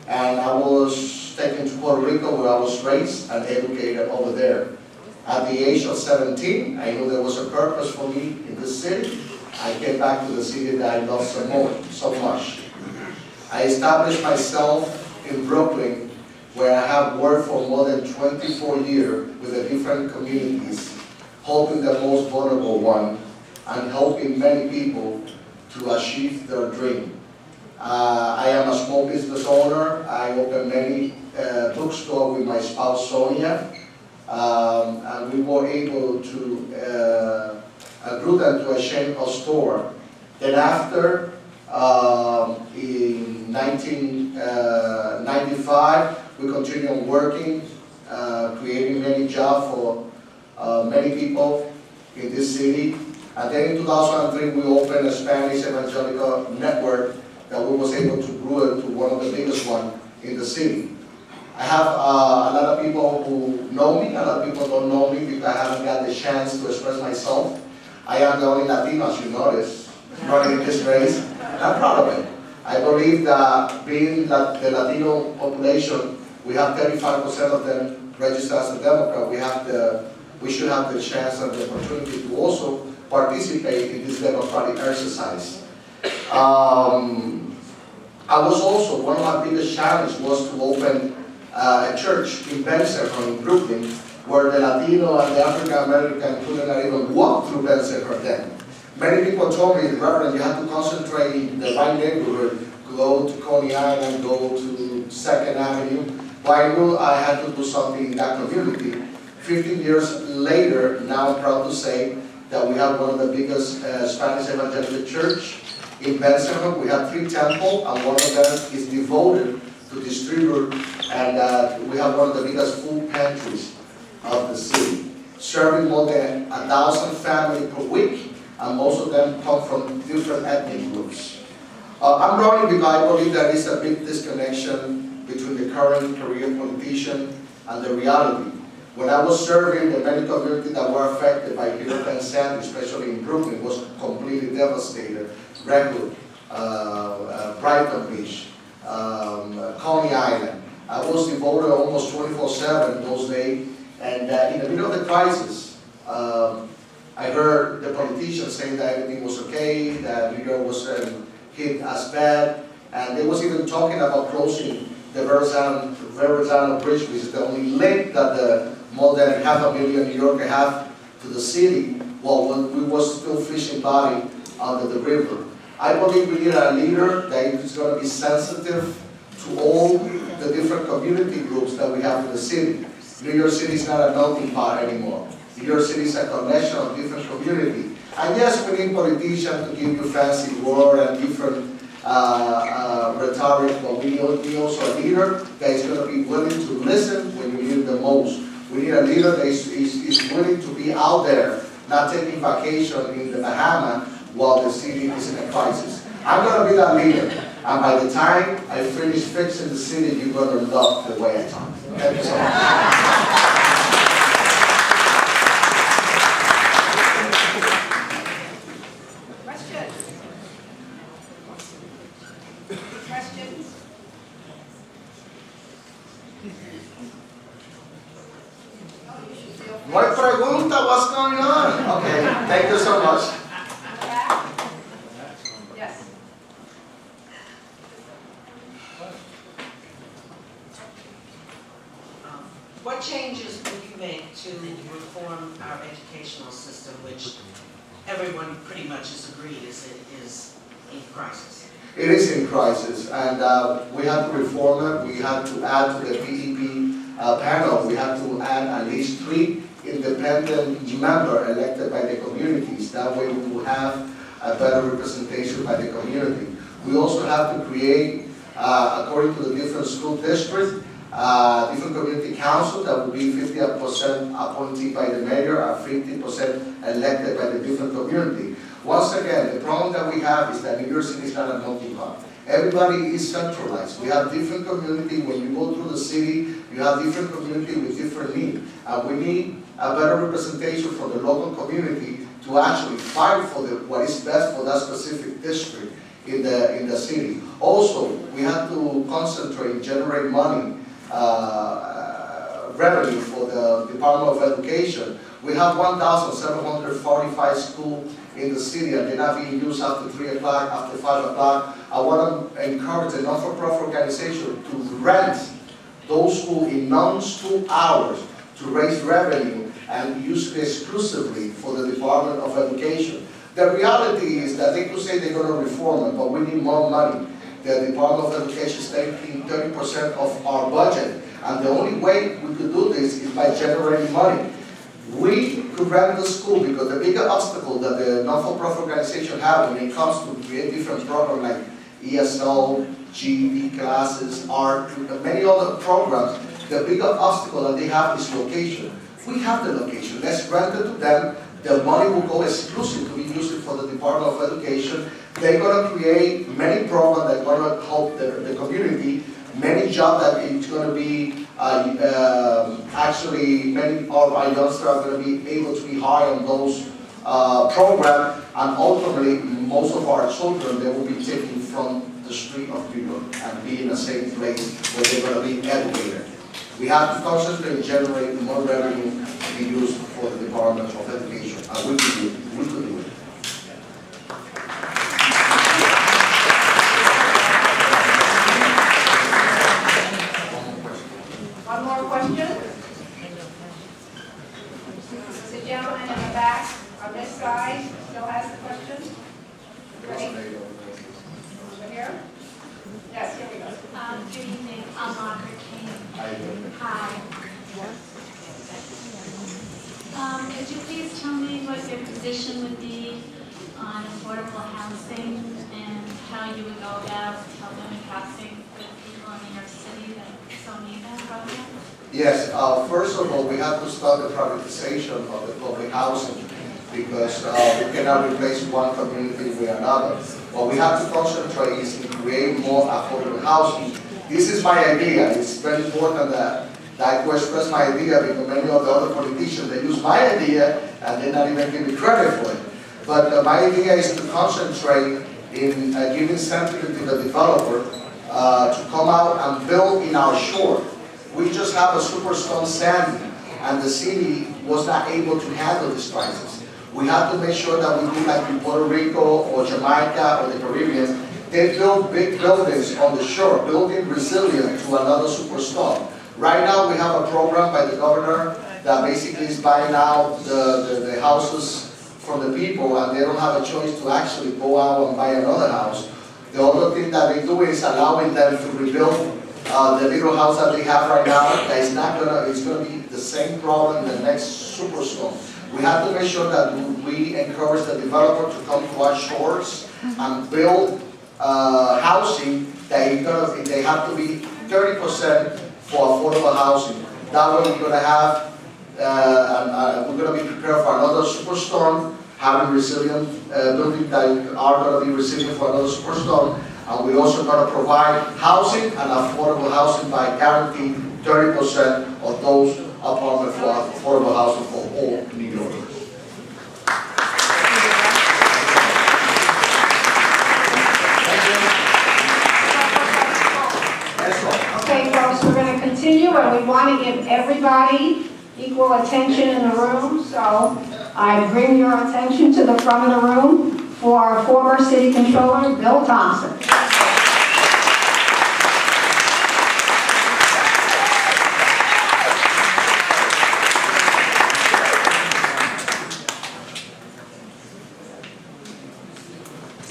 And I was taken to Puerto Rico where I was raised and educated over there. At the age of 17, I knew there was a purpose for me in this city. I came back to the city that I love so much. I established myself in Brooklyn, where I have worked for more than 24 years with the different communities, helping the most vulnerable one, and helping many people to achieve their dream. I am a small business owner. I open many bookstores with my spouse, Sonia. And we were able to grew them to a chain of store. Then after, in 1995, we continued working, creating many jobs for many people in this city. And then in 2003, we opened a Spanish evangelical network that we was able to grow it to one of the biggest ones in the city. I have a lot of people who know me, a lot of people don't know me because I haven't got the chance to express myself. I am the only Latino, as you notice, running in this race. I'm proud of it. I believe that being the Latino population, we have 35% of them registered as a Democrat. We should have the chance and the opportunity to also participate in this democratic exercise. I was also, one of my biggest challenges was to open a church in Bensonhurst in Brooklyn, where the Latino and the African American could not even walk through Bensonhurst then. Many people told me, Reverend, you have to concentrate in the right neighborhood, go to Coney Island, go to 2nd Avenue. But I knew I had to do something in that community. 15 years later, now I'm proud to say that we have one of the biggest Spanish evangelical church in Bensonhurst. We have 3 temples, and one of them is devoted to distribute, and we have one of the biggest food pantries of the city, serving more than 1,000 families per week, and most of them come from different ethnic groups. I'm running because I believe there is a big disconnection between the current career politician and the reality. When I was serving, the many communities that were affected by Hurricane Sandy, especially in Brooklyn, was completely devastated. Redwood, Brighton Beach, Coney Island. I was devoted almost 24/7 those days, and in the middle of the crisis, I heard the politicians saying that everything was okay, that New York wasn't hit as bad, and they was even talking about closing the Verrazano Bridge, which is the only link that the more than 500,000 New Yorkers have to the city, when we was still fishing body under the river. I believe we need a leader that is going to be sensitive to all the different community groups that we have in the city. New York City is not a melting pot anymore. New York City is a collection of different communities. And yes, we need politicians to give you fancy words and different rhetoric, but we need also a leader that is going to be willing to listen when you need it the most. We need a leader that is willing to be out there, not taking vacation in the Bahamas while the city is in a crisis. I'm going to be that leader, and by the time I finish fixing the city, you're going to love the way I talk. Thank you so much. Questions? No hay pregunta, what's going on? Okay, thank you so much. Yes. What changes would you make to reform our educational system, which everyone pretty much has agreed is in crisis? It is in crisis, and we have to reform it. We have to add to the PEP panel. We have to add at least 3 independent members elected by the communities. That way we will have a better representation by the community. We also have to create, according to the different school districts, different community council that will be 50% appointed by the mayor and 50% elected by the different community. Once again, the problem that we have is that New York City is not a melting pot. Everybody is centralized. We have different communities. When you go through the city, you have different communities with different needs. We need a better representation from the local community to actually fight for what is best for that specific district in the city. Also, we have to concentrate and generate money, revenue for the Department of Education. We have 1,745 schools in the city, and they're not being used after 3 o'clock, after 5 o'clock. I want to encourage a not-for-profit organization to rent those schools in non-school hours to raise revenue and use it exclusively for the Department of Education. The reality is that they could say they're going to reform it, but we need more money. The Department of Education is taking 30% of our budget, and the only way we could do this is by generating money. We could rent the school because the bigger obstacle that the non-for-profit organization have when it comes to create different programs like ESL, GED classes, art, many other programs, the bigger obstacle that they have is location. We have the location. Let's rent it to them. The money will go exclusively to be used for the Department of Education. They're going to create many programs that are going to help the community, many jobs that it's going to be, actually many of our youngsters are going to be able to be hired on those programs, and ultimately most of our children, they will be taken from the street of New York and be in the same place where they're going to be educated. We have to constantly generate more revenue to be used for the Department of Education, and we could do it. We could do it. One more question? The gentleman in the back on this side still has the question? Ready? Over here? Yes, here we go. Good evening, I'm Margaret King. Hi. Could you please tell me what your position would be on affordable housing and how you would go about helping housing with people in New York City that so need that program? Yes, first of all, we have to start the privatization of the public housing because we cannot replace one community with another. What we have to concentrate is in create more affordable housing. This is my idea. It's very important that I express my idea because many of the other politicians, they use my idea and they not even give me credit for it. But my idea is to concentrate in giving incentive to the developer to come out and build in our shore. We just have a superstorm Sandy, and the city was not able to handle this crisis. We have to make sure that we do like in Puerto Rico or Jamaica or the Caribbean, they build big buildings on the shore, building resilient to another superstorm. Right now, we have a program by the governor that basically is buying out the houses from the people, and they don't have a choice to actually go out and buy another house. The other thing that they do is allowing them to rebuild the little house that they have right now. That is not gonna, it's gonna be the same problem in the next superstorm. We have to make sure that we encourage the developer to come to our shores and build housing that is gonna, they have to be 30% for affordable housing. That way we're gonna have, we're gonna be prepared for another superstorm, having resilient buildings that are gonna be resilient for another superstorm. And we're also gonna provide housing and affordable housing by guaranteeing 30% of those apartments for affordable housing for all New Yorkers. Okay, folks, we're going to continue, and we want to give everybody equal attention in the room, so I bring your attention to the front of the room for our former City Controller, Bill Thompson.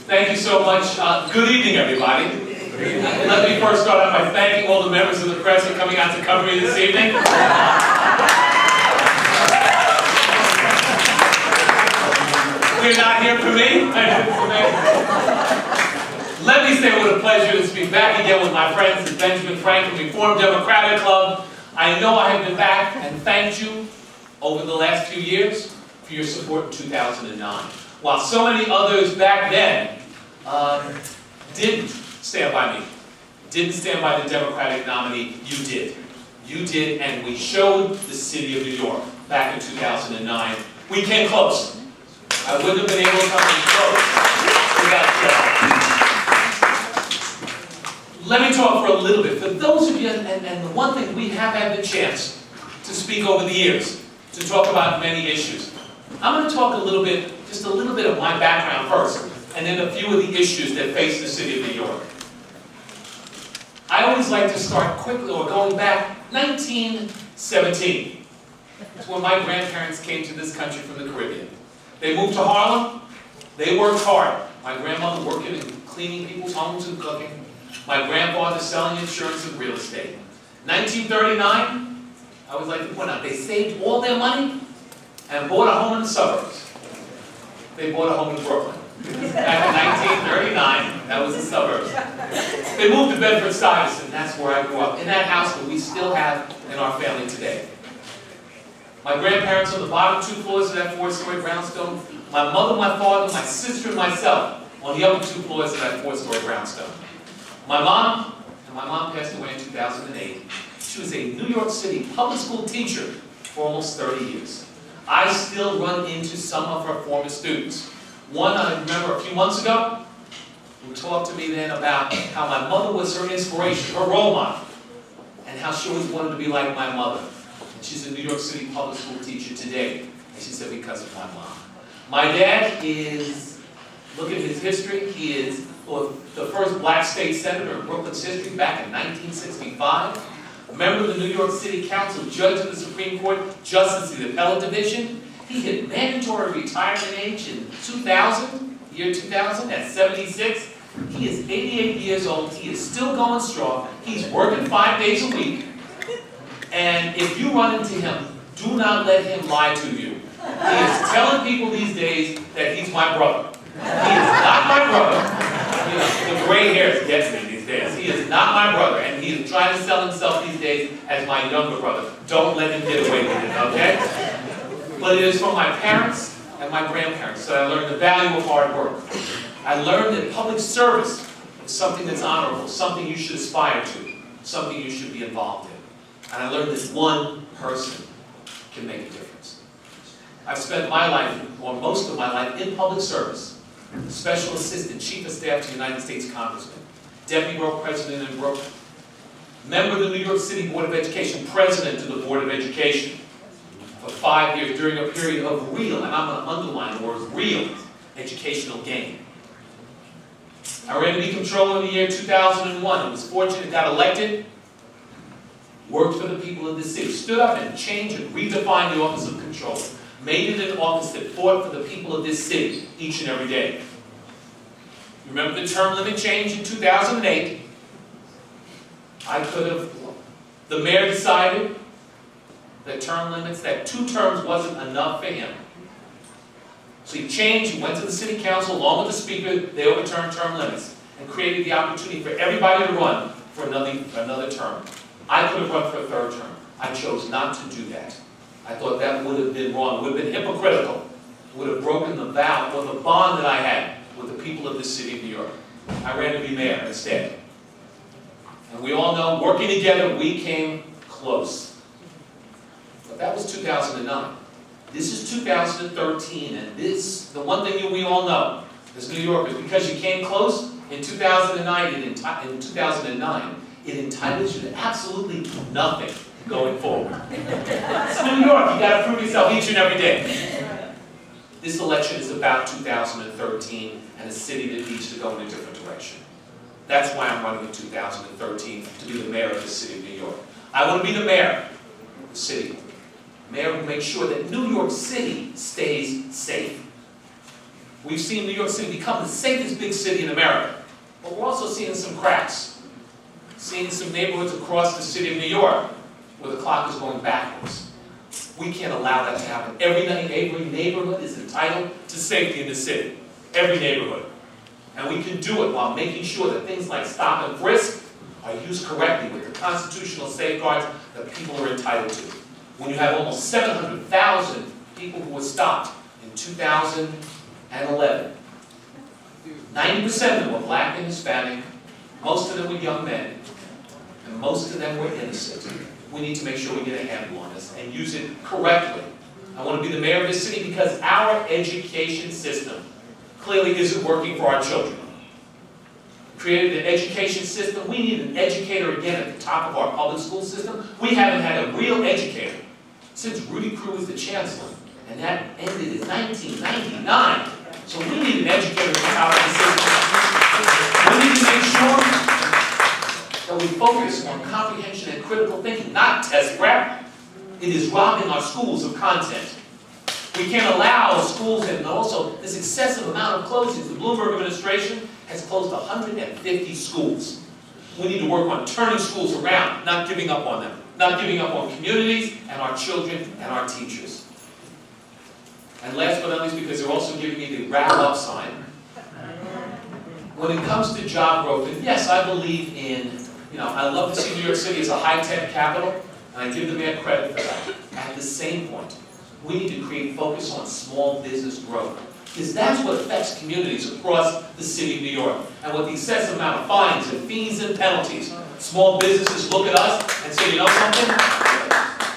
Thank you so much. Good evening, everybody. Let me first start out by thanking all the members of the press for coming out to cover me this evening. We're not here for me. Let me say what a pleasure to be back again with my friends at Benjamin Franklin Reform Democratic Club. I know I have been back and thanked you over the last few years for your support in 2009. While so many others back then didn't stand by me, didn't stand by the Democratic nominee, you did. You did, and we showed the city of New York back in 2009. We came close. I wouldn't have been able to come this close without you. Let me talk for a little bit. For those of you, and the one thing we have had the chance to speak over the years, to talk about many issues. I'm going to talk a little bit, just a little bit of my background first, and then a few of the issues that face the city of New York. I always like to start quickly, or going back, 1917. It's when my grandparents came to this country from the Caribbean. They moved to Harlem. They worked hard. My grandmother working and cleaning people's homes and cooking. My grandfather selling insurance and real estate. 1939, I always like to point out, they saved all their money and bought a home in the suburbs. They bought a home in Brooklyn. Back in 1939, that was the suburbs. They moved to Bedford-Stuyvesant, that's where I grew up, in that house that we still have in our family today. My grandparents on the bottom 2 floors of that 4-story brownstone. My mother, my father, my sister, and myself on the upper 2 floors of that 4-story brownstone. My mom passed away in 2008. She was a New York City public school teacher for almost 30 years. I still run into some of her former students. One I remember a few months ago, who talked to me then about how my mother was her inspiration, her role model, and how she always wanted to be like my mother. And she's a New York City public school teacher today. And she said, because of my mom. My dad is, look at his history, he is the first black state senator in Brooklyn's history back in 1965. A member of the New York City Council, judge of the Supreme Court, justice of the Appellate Division. He hit mandatory retirement age in 2000, year 2000, at 76. He is 88 years old. He is still going strong. He's working 5 days a week. And if you run into him, do not let him lie to you. He is telling people these days that he's my brother. He is not my brother. You know, the gray hairs get me these days. He is not my brother, and he is trying to sell himself these days as my younger brother. Don't let him get away with it, okay? But it is from my parents and my grandparents that I learned the value of hard work. I learned that public service is something that's honorable, something you should aspire to, something you should be involved in. And I learned that one person can make a difference. I've spent my life, or most of my life, in public service. Special Assistant, Chief of Staff to the United States Congressman, Deputy Borough President in Brooklyn, member of the New York City Board of Education, President of the Board of Education for 5 years during a period of real, and I'm going to underline the word real, educational gain. I ran to be controller in the year 2001. I was fortunate, got elected, worked for the people of this city, stood up and changed and redefined the office of controller, made it an office that fought for the people of this city each and every day. You remember the term limit change in 2008? The mayor decided that term limits, that 2 terms wasn't enough for him. So he changed, he went to the city council, along with the speaker, they overturned term limits and created the opportunity for everybody to run for another term. I could have run for a 3rd term. I chose not to do that. I thought that would have been wrong, would have been hypocritical. It would have broken the vow or the bond that I had with the people of the city of New York. I ran to be mayor instead. And we all know, working together, we came close. But that was 2009. This is 2013, and the one thing we all know as New Yorkers, because you came close in 2009, it entitles you to absolutely nothing going forward. It's New York, you gotta prove yourself each and every day. This election is about 2013 and a city that needs to go in a different direction. That's why I'm running in 2013 to be the mayor of the city of New York. I want to be the mayor of the city. Mayor will make sure that New York City stays safe. We've seen New York City become the safest big city in America, but we're also seeing some cracks. Seeing some neighborhoods across the city of New York where the clock is going backwards. We can't allow that to happen. Every neighborhood is entitled to safety in the city. Every neighborhood. And we can do it while making sure that things like stop and frisk are used correctly with the constitutional safeguards that people are entitled to. When you have almost 700,000 people who were stopped in 2011, 90% of them were black and Hispanic, most of them were young men, and most of them were innocent. We need to make sure we get a handle on this and use it correctly. I want to be the mayor of this city because our education system clearly isn't working for our children. Created an education system. We need an educator again at the top of our public school system. We haven't had a real educator since Rudy Crew was the chancellor, and that ended in 1999. So we need an educator at the top of the system. We need to make sure that we focus on comprehension and critical thinking, not test prep. It is robbing our schools of content. We can't allow schools, and also this excessive amount of closings. The Bloomberg administration has closed 150 schools. We need to work on turning schools around, not giving up on them, not giving up on communities and our children and our teachers. And last but not least, because they're also giving me the wrap up sign, when it comes to job growth, and yes, I believe in, I love to see New York City as a high-tech capital, and I give the mayor credit for that. At the same point, we need to create focus on small business growth, because that's what affects communities across the city of New York. And with the excessive amount of fines and fees and penalties, small businesses look at us and say, you know something?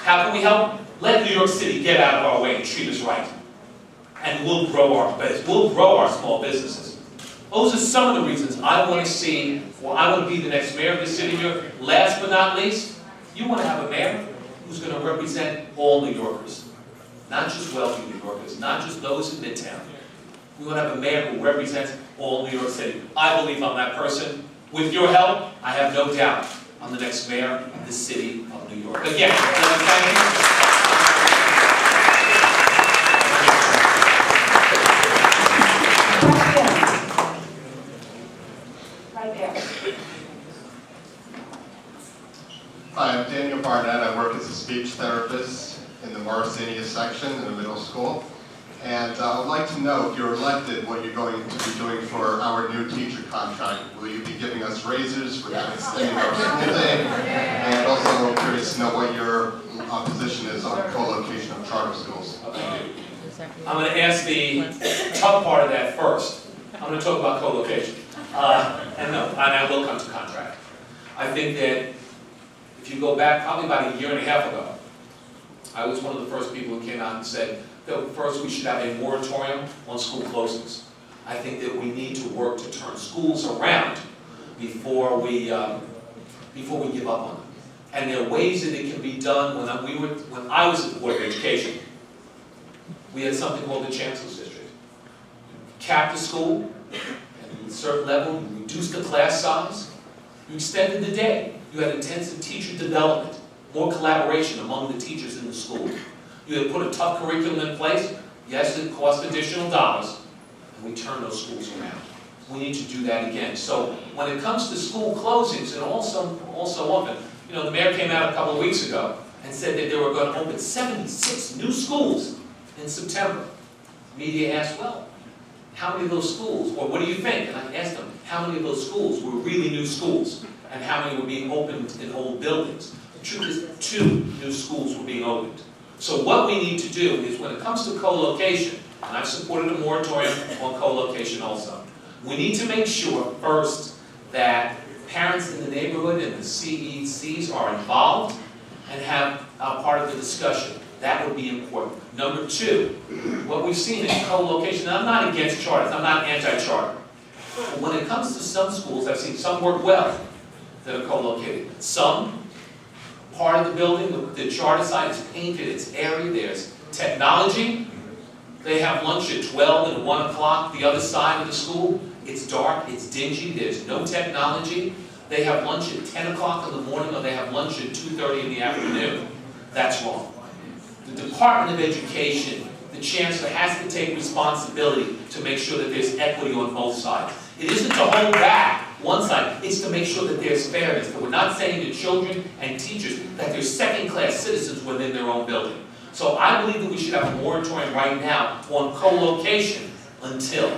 How can we help? Let New York City get out of our way and treat us right. And we'll grow our business. We'll grow our small businesses. Those are some of the reasons I want to see, or I want to be the next mayor of the city of New York. Last but not least, you want to have a mayor who's going to represent all New Yorkers. Not just wealthy New Yorkers, not just those in Midtown. We want to have a mayor who represents all New York City. I believe I'm that person. With your help, I have no doubt I'm the next mayor of the city of New York. Again, thank you. Right there. Hi, I'm Daniel Barnett. I work as a speech therapist in the Morrisania section in the middle school. And I would like to know, if you're elected, what you're going to be doing for our new teacher contract. Will you be giving us raises? Will you be extending our school day? And also, I'm curious to know what your position is on co-location of charter schools. I'm going to ask the tough part of that first. I'm going to talk about co-location. And I will come to contract. I think that if you go back probably about a year and a half ago, I was one of the first people who came out and said, first, we should have a moratorium on school closings. I think that we need to work to turn schools around before we give up on them. And there are ways that it can be done. When I was at the Board of Education, we had something called the Chancellor's District. Cap the school, and a certain level, you reduced the class size, you extended the day, you had intensive teacher development, more collaboration among the teachers in the school. You had put a tough curriculum in place. Yes, it cost additional dollars, and we turned those schools around. We need to do that again. So when it comes to school closings, and also often, you know, the mayor came out a couple of weeks ago and said that they were going to open 76 new schools in September. Media asked, well, how many of those schools, or what do you think? And I asked them, how many of those schools were really new schools, and how many were being opened in old buildings? The truth is, 2 new schools were being opened. So what we need to do is, when it comes to co-location, and I've supported a moratorium on co-location also, we need to make sure, first, that parents in the neighborhood and the CECs are involved and have part of the discussion. That would be important. Number 2, what we've seen is co-location. Now, I'm not against charters, I'm not anti-charter. But when it comes to some schools, I've seen some work well that are co-located. Some, part of the building, the charter side is painted, it's airy, there's technology. They have lunch at 12 and 1 o'clock. The other side of the school, it's dark, it's dingy, there's no technology. They have lunch at 10 o'clock in the morning, or they have lunch at 2:30 in the afternoon. That's wrong. The Department of Education, the chancellor, has to take responsibility to make sure that there's equity on both sides. It isn't to hold back one side, it's to make sure that there's fairness, that we're not saying to children and teachers that they're second-class citizens within their own building. So I believe that we should have a moratorium right now on co-location until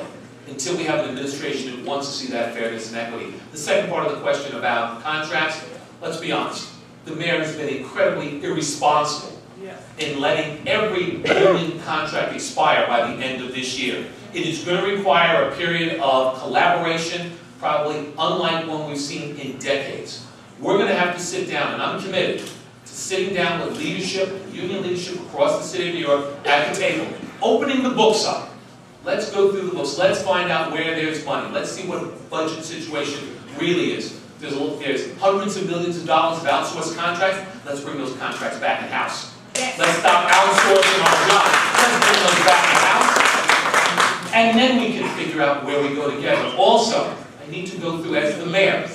we have an administration that wants to see that fairness and equity. The second part of the question about contracts, let's be honest, the mayor has been incredibly irresponsible in letting every union contract expire by the end of this year. It is going to require a period of collaboration, probably unlike one we've seen in decades. We're going to have to sit down, and I'm committed to sitting down with leadership, union leadership across the city of New York at the table, opening the books up. Let's go through the books. Let's find out where there's money. Let's see what the budget situation really is. There's hundreds of millions of dollars of outsourced contracts. Let's bring those contracts back in-house. Let's stop outsourcing our jobs. Let's bring those back in-house. And then we can figure out where we go together. Also, I need to go through, as the mayor,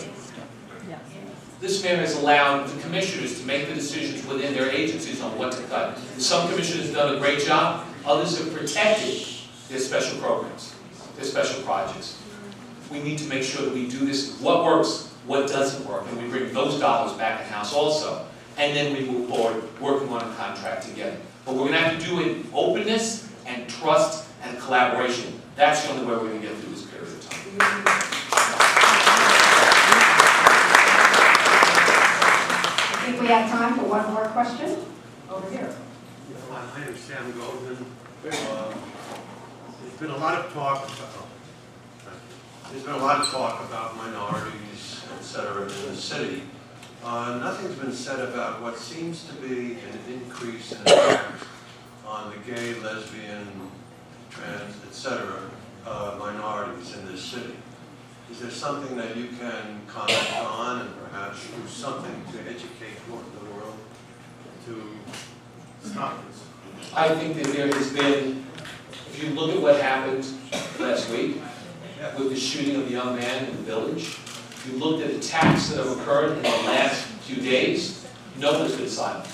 this mayor has allowed the commissioners to make the decisions within their agencies on what to cut. Some commissioners have done a great job. Others have protected their special programs, their special projects. We need to make sure that we do this, what works, what doesn't work, and we bring those dollars back in-house also. And then we move forward, working on a contract together. But we're going to have to do it in openness and trust and collaboration. That's the only way we're going to get through this period of time. I think we have time for one more question. Over here. My name is Sam Goldman. There's been a lot of talk about minorities, etc. in the city. Nothing's been said about what seems to be an increase in attacks on the gay, lesbian, trans, etc. Minorities in this city. Is there something that you can comment on and perhaps do something to educate the world to stop this? I think that there has been, if you look at what happened last week with the shooting of the young man in the village, if you looked at attacks that have occurred in the last few days, no one's been silent.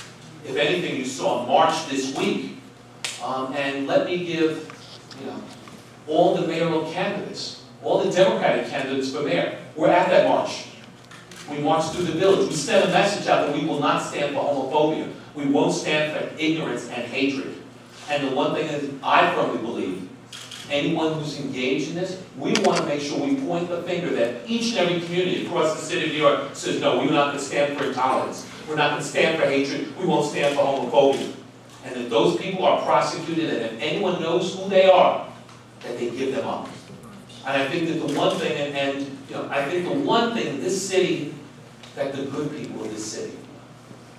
If anything, you saw a march this week, and let me give, all the mayoral candidates, all the Democratic candidates for mayor, were at that march. We marched through the village. We sent a message out that we will not stand for homophobia. We won't stand for ignorance and hatred. And the one thing that I firmly believe, anyone who's engaged in this, we want to make sure we point the finger that each and every community across the city of New York says, no, we're not going to stand for intolerance. We're not going to stand for hatred. We won't stand for homophobia. And that those people are prosecuted, and if anyone knows who they are, that they give them up. And I think that the one thing, I think the one thing in this city that the good people of this city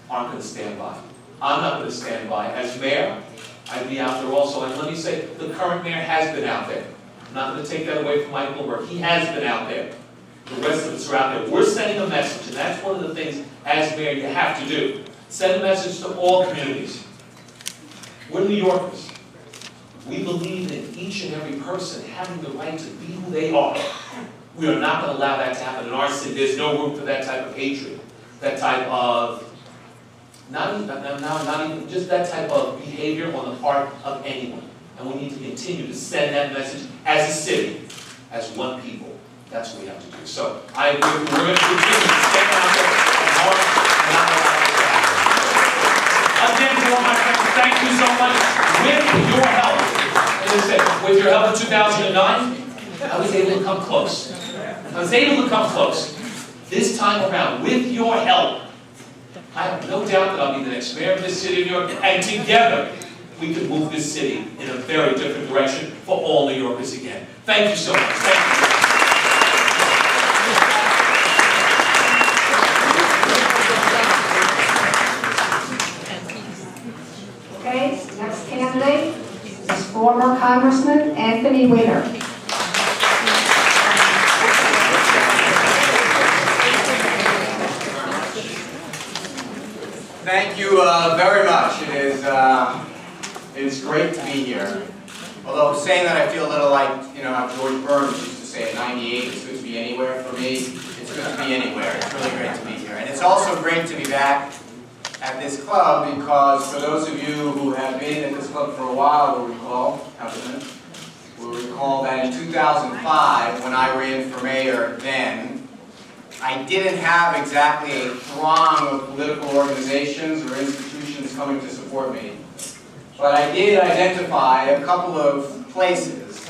aren't going to stand by. I'm not going to stand by. As mayor, I'd be out there also. And let me say, the current mayor has been out there. I'm not going to take that away from Mike Bloomberg. He has been out there. The rest of us are out there. We're sending a message, and that's one of the things, as mayor, you have to do. Send a message to all communities. We're New Yorkers. We believe in each and every person having the right to be who they are. We are not going to allow that to happen in our city. There's no room for that type of hatred, that type of, not even just that type of behavior on the part of anyone. And we need to continue to send that message as a city, as one people. That's what we have to do. So I agree. We're going to continue to stand out there and march and not allow this to happen. Again, to all my friends, thank you so much. With your help, as I said, with your help in 2009, I was able to come close. I was able to come close. This time around, with your help, I have no doubt that I'll be the next mayor of this city of New York, and together we can move this city in a very different direction for all New Yorkers again. Thank you so much. Thank you. Okay, next candidate is former Congressman Anthony Weiner. Thank you very much. It's great to be here. Although saying that I feel a little like, how George Burns used to say in '98, it's good to be anywhere. For me, it's good to be anywhere. It's really great to be here. And it's also great to be back at this club because for those of you who have been at this club for a while will recall that in 2005, when I ran for mayor then, I didn't have exactly a throng of political organizations or institutions coming to support me. But I did identify a couple of places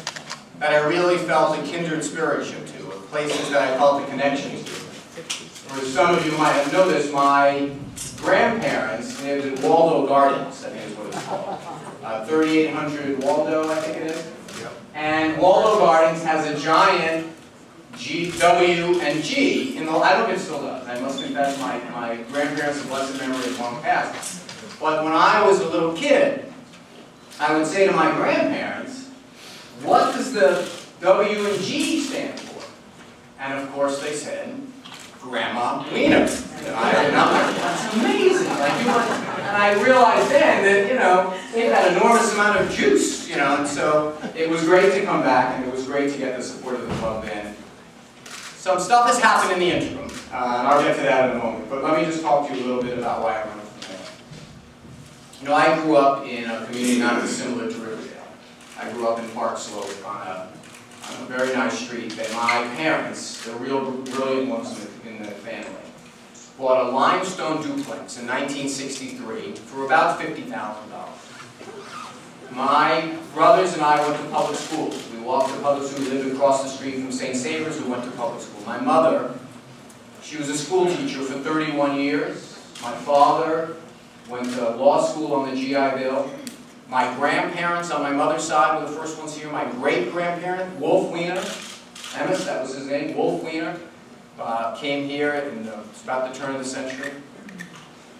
that I really felt a kindred spiritship to, or places that I felt a connection to. For some of you might have noticed, my grandparents lived in Waldo Gardens, I think is what it's called. 3800 Waldo, I think it is. And Waldo Gardens has a giant G, W, and G. I don't think it still does. I must confess my grandparents' blessed memory is long past. But when I was a little kid, I would say to my grandparents, what does the W and G stand for? And of course they said, Grandma Weiner. And I remember, that's amazing. And I realized then that, it had an enormous amount of juice, and so it was great to come back, and it was great to get the support of the club then. Some stuff has happened in the interim, and I'll get to that in a moment. But let me just talk to you a little bit about why I run for mayor. I grew up in a community not dissimilar to Riverdale. I grew up in Park Slope on a very nice street that my parents, the real brilliant ones in the family, bought a limestone duplex in 1963 for about $50,000. My brothers and I went to public school. We walked to public school. We lived across the street from St. Saviour's. We went to public school. My mother, she was a school teacher for 31 years. My father went to law school on the GI Bill. My grandparents on my mother's side were the first ones here. My great-grandparent, Wolf Weiner, Emmis, that was his name, Wolf Weiner, came here in about the turn of the century.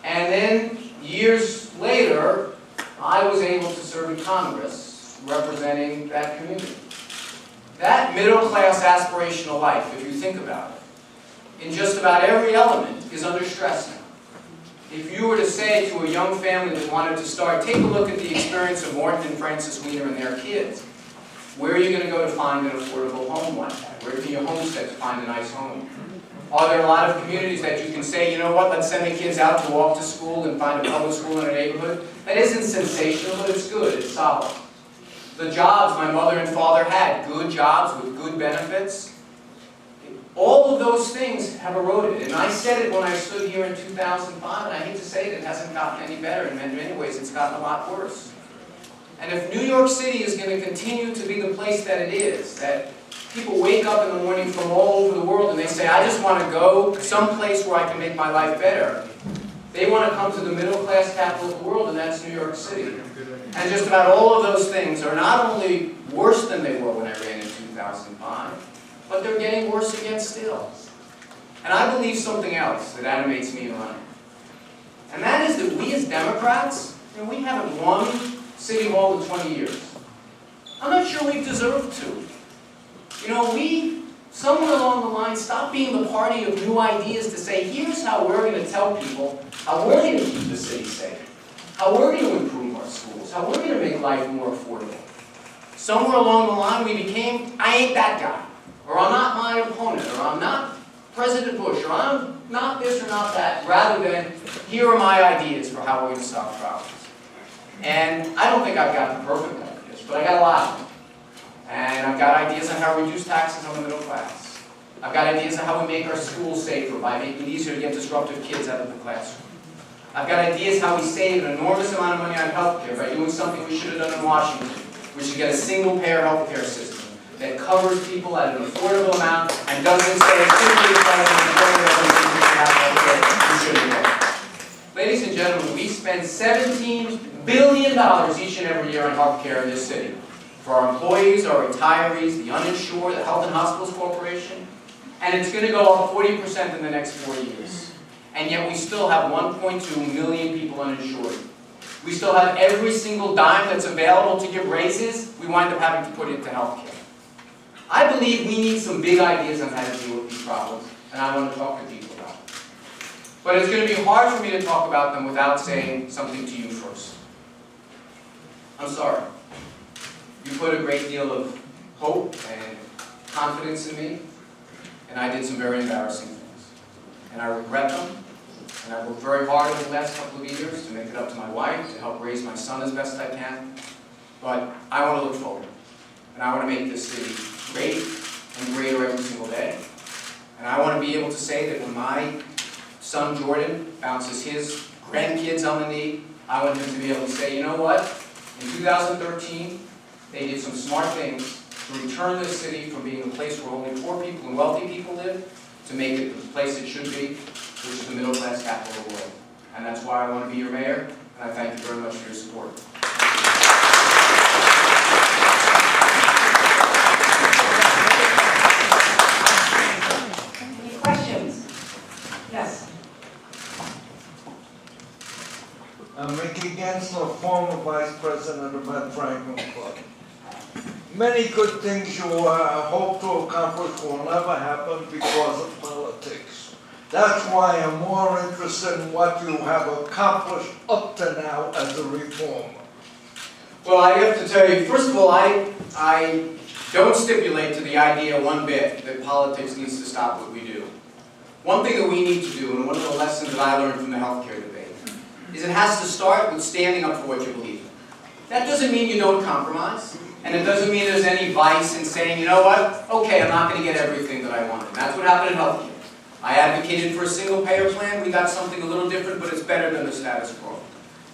And then years later, I was able to serve in Congress representing that community. That middle-class aspirational life, if you think about it, in just about every element, is under stress now. If you were to say to a young family that wanted to start, take a look at the experience of Morton and Frances Weiner and their kids. Where are you going to go to find an affordable home like that? Where can you homestead to find a nice home? Are there a lot of communities that you can say, you know what, let's send the kids out to walk to school and find a public school in a neighborhood? That isn't sensational, but it's good, it's solid. The jobs my mother and father had, good jobs with good benefits, all of those things have eroded. And I said it when I stood here in 2005, and I hate to say it, it hasn't gotten any better. In many ways, it's gotten a lot worse. And if New York City is going to continue to be the place that it is, that people wake up in the morning from all over the world and they say, I just want to go someplace where I can make my life better, they want to come to the middle-class capital of the world, and that's New York City. And just about all of those things are not only worse than they were when I ran in 2005, but they're getting worse again still. And I believe something else that animates me in running. And that is that we as Democrats, we haven't won City Hall in 20 years. I'm not sure we've deserved to. We, somewhere along the line, stopped being the party of new ideas to say, here's how we're going to tell people how we're going to keep the city safe, how we're going to improve our schools, how we're going to make life more affordable. somewhere along the line we became, I ain't that guy, or I'm not my opponent, or I'm not President Bush, or I'm not this or not that, rather than here are my ideas for how we're going to solve problems. And I don't think I've got the perfect ideas, but I got a lot of them. And I've got ideas on how to reduce taxes on the middle class. I've got ideas on how we make our schools safer by making it easier to get disruptive kids out of the classroom. I've got ideas how we save an enormous amount of money on healthcare by doing something we should have done in Washington, which is get a single-payer healthcare system that covers people at an affordable amount and doesn't say simply because of the shouldn't go. Ladies and gentlemen, we spend $17 billion each and every year on healthcare in this city. For our employees, our retirees, the uninsured, the Health and Hospitals Corporation, and it's going to go up 40% in the next 4 years. And yet we still have 1.2 million people uninsured. We still have every single dime that's available to give raises, we wind up having to put into healthcare. I believe we need some big ideas on how to deal with these problems, and I want to talk to people about them. But it's going to be hard for me to talk about them without saying something to you first. I'm sorry. You put a great deal of hope and confidence in me, and I did some very embarrassing things. And I regret them, and I worked very hard over the last couple of years to make it up to my wife, to help raise my son as best I can. But I want to look forward, and I want to make this city great and greater every single day. And I want to be able to say that when my son Jordan bounces his grandkids on the knee, I want him to be able to say, you know what? In 2013, they did some smart things to return this city from being a place where only poor people and wealthy people live to make it the place it should be, which is the middle-class capital of the world. And that's why I want to be your mayor, and I thank you very much for your support. Any questions? Yes. I'm Mickey Gensler, former Vice President of the Ben Franklin Club. Many good things you hope to accomplish will never happen because of politics. That's why I'm more interested in what you have accomplished up to now as a reformer. Well, I have to tell you, first of all, I don't stipulate to the idea one bit that politics needs to stop what we do. One thing that we need to do, and one of the lessons that I learned from the healthcare debate, is it has to start with standing up for what you believe in. That doesn't mean you don't compromise, and it doesn't mean there's any vice in saying, you know what, okay, I'm not going to get everything that I want. And that's what happened in healthcare. I advocated for a single-payer plan. We got something a little different, but it's better than the status quo.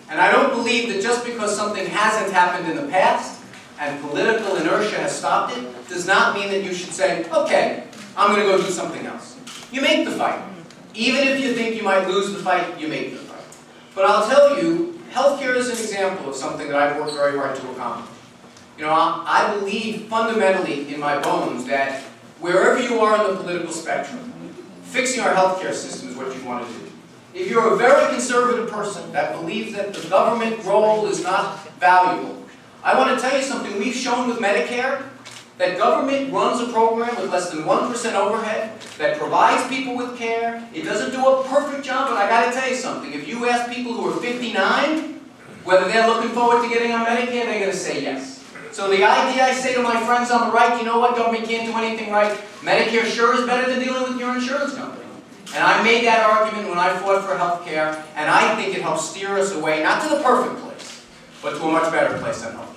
And I don't believe that just because something hasn't happened in the past, and political inertia has stopped it, does not mean that you should say, okay, I'm going to go do something else. You make the fight. Even if you think you might lose the fight, you make the fight. But I'll tell you, healthcare is an example of something that I've worked very hard to accomplish. You know, I believe fundamentally in my bones that wherever you are on the political spectrum, fixing our healthcare system is what you want to do. If you're a very conservative person that believes that the government role is not valuable, I want to tell you something. We've shown with Medicare that government runs a program with less than 1% overhead, that provides people with care. It doesn't do a perfect job, but I got to tell you something. If you ask people who are 59 whether they're looking forward to getting on Medicare, they're going to say yes. So the idea I say to my friends on the right, you know what, government can't do anything right. Medicare sure is better than dealing with your insurance company. And I made that argument when I fought for health care, and I think it helps steer us away, not to the perfect place, but to a much better place than health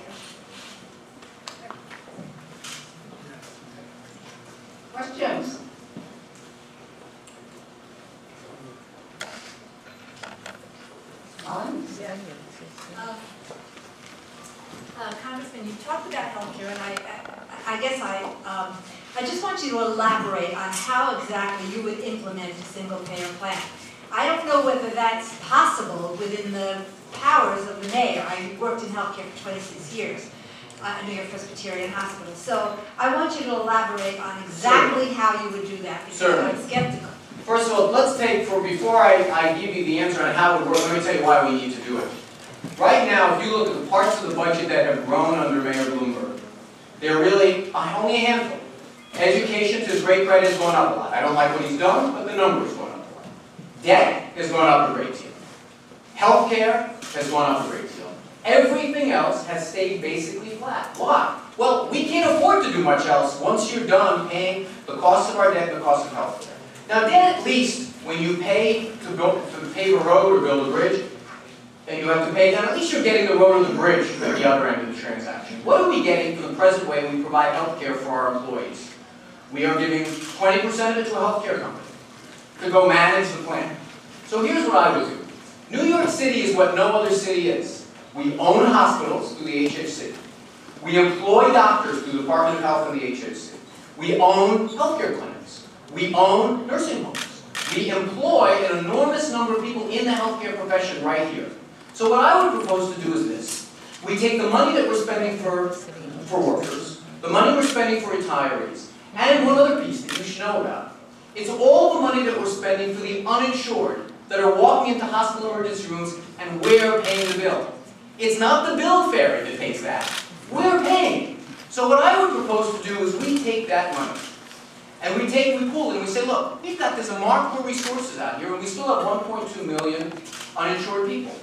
care. Questions? Collins? Yeah. Congressman, you talked about healthcare, and I guess I just want you to elaborate on how exactly you would implement a single-payer plan. I don't know whether that's possible within the powers of the mayor. I worked in healthcare for 26 years at New York Presbyterian Hospital. So I want you to elaborate on exactly how you would do that, because I'm skeptical. First of all, let's take, before I give you the answer on how it would work, let me tell you why we need to do it. Right now, if you look at the parts of the budget that have grown under Mayor Bloomberg, they're really only a handful. Education, to his great credit, has gone up a lot. I don't like what he's done, but the number has gone up a lot. Debt has gone up a great deal. Healthcare has gone up a great deal. Everything else has stayed basically flat. Why? Well, we can't afford to do much else once you're done paying the cost of our debt and the cost of health care. Now, debt, at least, when you pay to pave a road or build a bridge, and you have to pay down, at least you're getting the road or the bridge at the other end of the transaction. What are we getting for the present way we provide health care for our employees? We are giving 20% of it to a health care company to go manage the plan. So here's what I would do. New York City is what no other city is. We own hospitals through the HHC. We employ doctors through the Department of Health and the HHC. We own healthcare clinics. We own nursing homes. We employ an enormous number of people in the healthcare profession right here. So what I would propose to do is this. We take the money that we're spending for workers, the money we're spending for retirees, and one other piece that you should know about. It's all the money that we're spending for the uninsured that are walking into hospital emergency rooms and we're paying the bill. It's not the bill fairy that pays that. We're paying. So what I would propose to do is we take that money and we pool it and we say, look, we've got this remarkable resources out here and we still have 1.2 million uninsured people.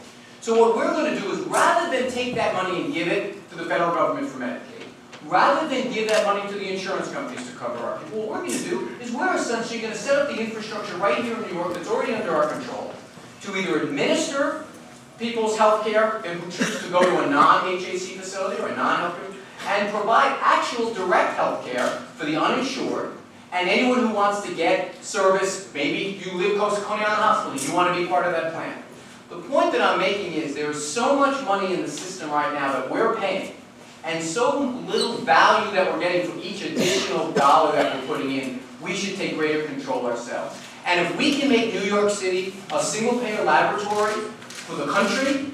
So what we're going to do is rather than take that money and give it to the federal government for Medicaid, rather than give that money to the insurance companies to cover our people, what we're going to do is we're essentially going to set up the infrastructure right here in New York that's already under our control to either administer people's health care who choose to go to a non-HAC facility or a non-health care, and provide actual direct health care for the uninsured and anyone who wants to get service. Maybe you live close to Coney Island Hospital and you want to be part of that plan. The point that I'm making is there is so much money in the system right now that we're paying and so little value that we're getting for each additional dollar that we're putting in, we should take greater control ourselves. And if we can make New York City a single-payer laboratory for the country,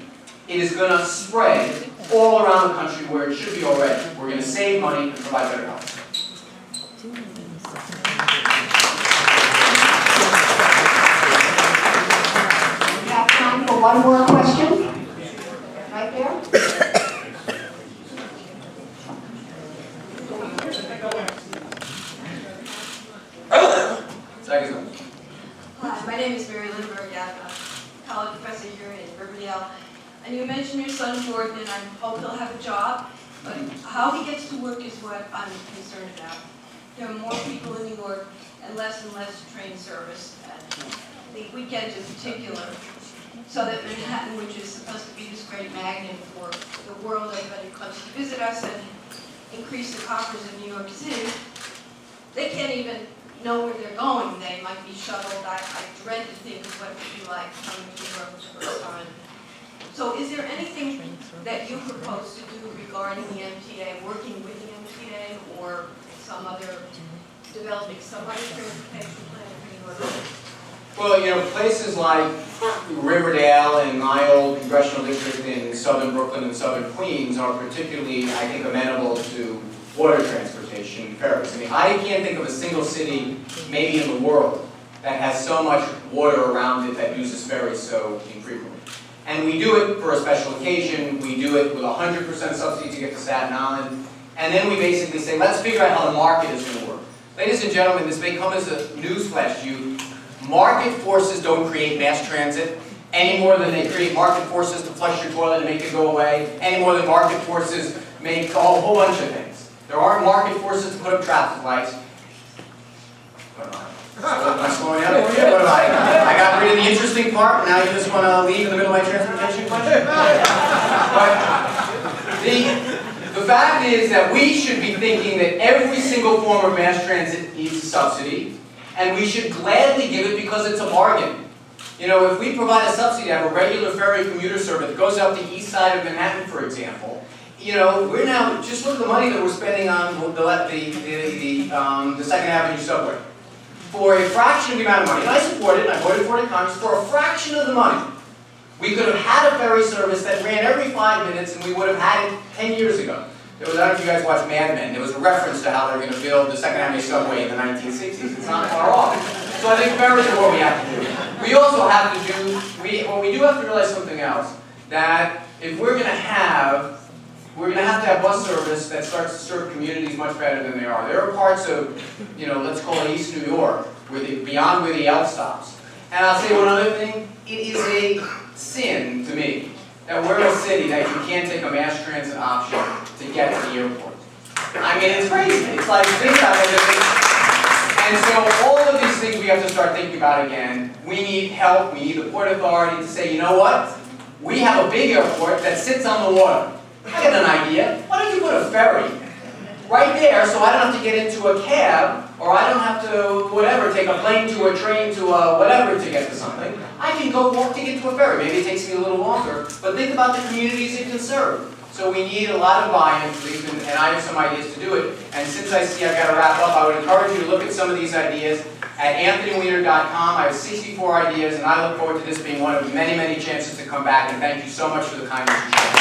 it is going to spread all around the country where it should be already. We're going to save money and provide better health. We have time for one more question. Right there. Hi, my name is Mary Lindbergh. I'm a college professor here in Riverdale. And you mentioned your son Jordan, and I hope he'll have a job. But how he gets to work is what I'm concerned about. There are more people in New York and less train service, and the weekends in particular. So that Manhattan, which is supposed to be this great magnet for the world, everybody comes to visit us and increase the coffers of New York City, they can't even know where they're going. They might be shuttled. I dread to think of what it would be like coming to New York for the first time. So is there anything that you propose to do regarding the MTA, working with the MTA or some other, developing some other transportation plan for New York? Well, places like Riverdale and my old congressional district in southern Brooklyn and southern Queens are particularly, I think, amenable to water transportation and ferries. I mean, I can't think of a single city, maybe in the world, that has so much water around it that uses ferries so infrequently. And we do it for a special occasion. We do it with 100% subsidy to get to Staten Island. And then we basically say, let's figure out how the market is going to work. Ladies and gentlemen, this may come as a newsflash to you. Market forces don't create mass transit any more than they create market forces to flush your toilet and make it go away, any more than market forces make a whole bunch of things. There aren't market forces to put up traffic lights. Am I slowing down? I got rid of the interesting part, and now you just want to leave in the middle of my transportation question? But the fact is that we should be thinking that every single form of mass transit needs a subsidy, and we should gladly give it because it's a bargain. If we provide a subsidy to have a regular ferry commuter service that goes up the east side of Manhattan, for example, we're now, just look at the money that we're spending on the Second Avenue subway. For a fraction of the amount of money, and I support it, and I voted for it in Congress, for a fraction of the money, we could have had a ferry service that ran every 5 minutes, and we would have had it 10 years ago. I don't know if you guys watch Mad Men. There was a reference to how they're going to build the Second Avenue subway in the 1960s. It's not far off. So I think ferries are what we have to do. We also have to do, we do have to realize something else, that if we're going to have bus service that starts to serve communities much better than they are. There are parts of, let's call it East New York, beyond where the L stops. And I'll say one other thing. It is a sin to me that we're a city that you can't take a mass transit option to get to the airport. I mean, it's crazy. It's like, think about it. And so all of these things we have to start thinking about again. We need help. We need the Port Authority to say, you know what? We have a big airport that sits on the water. I got an idea. Why don't you put a ferry right there so I don't have to get into a cab, or I don't have to, whatever, take a plane to a train to a whatever to get to something. I can go walk to get to a ferry. Maybe it takes me a little longer, but think about the communities it can serve. So we need a lot of buy-in for these, and I have some ideas to do it. And since I see I've got to wrap up, I would encourage you to look at some of these ideas at anthonyweiner.com. I have 64 ideas, and I look forward to this being one of many, many chances to come back. And thank you so much for the kindness you showed.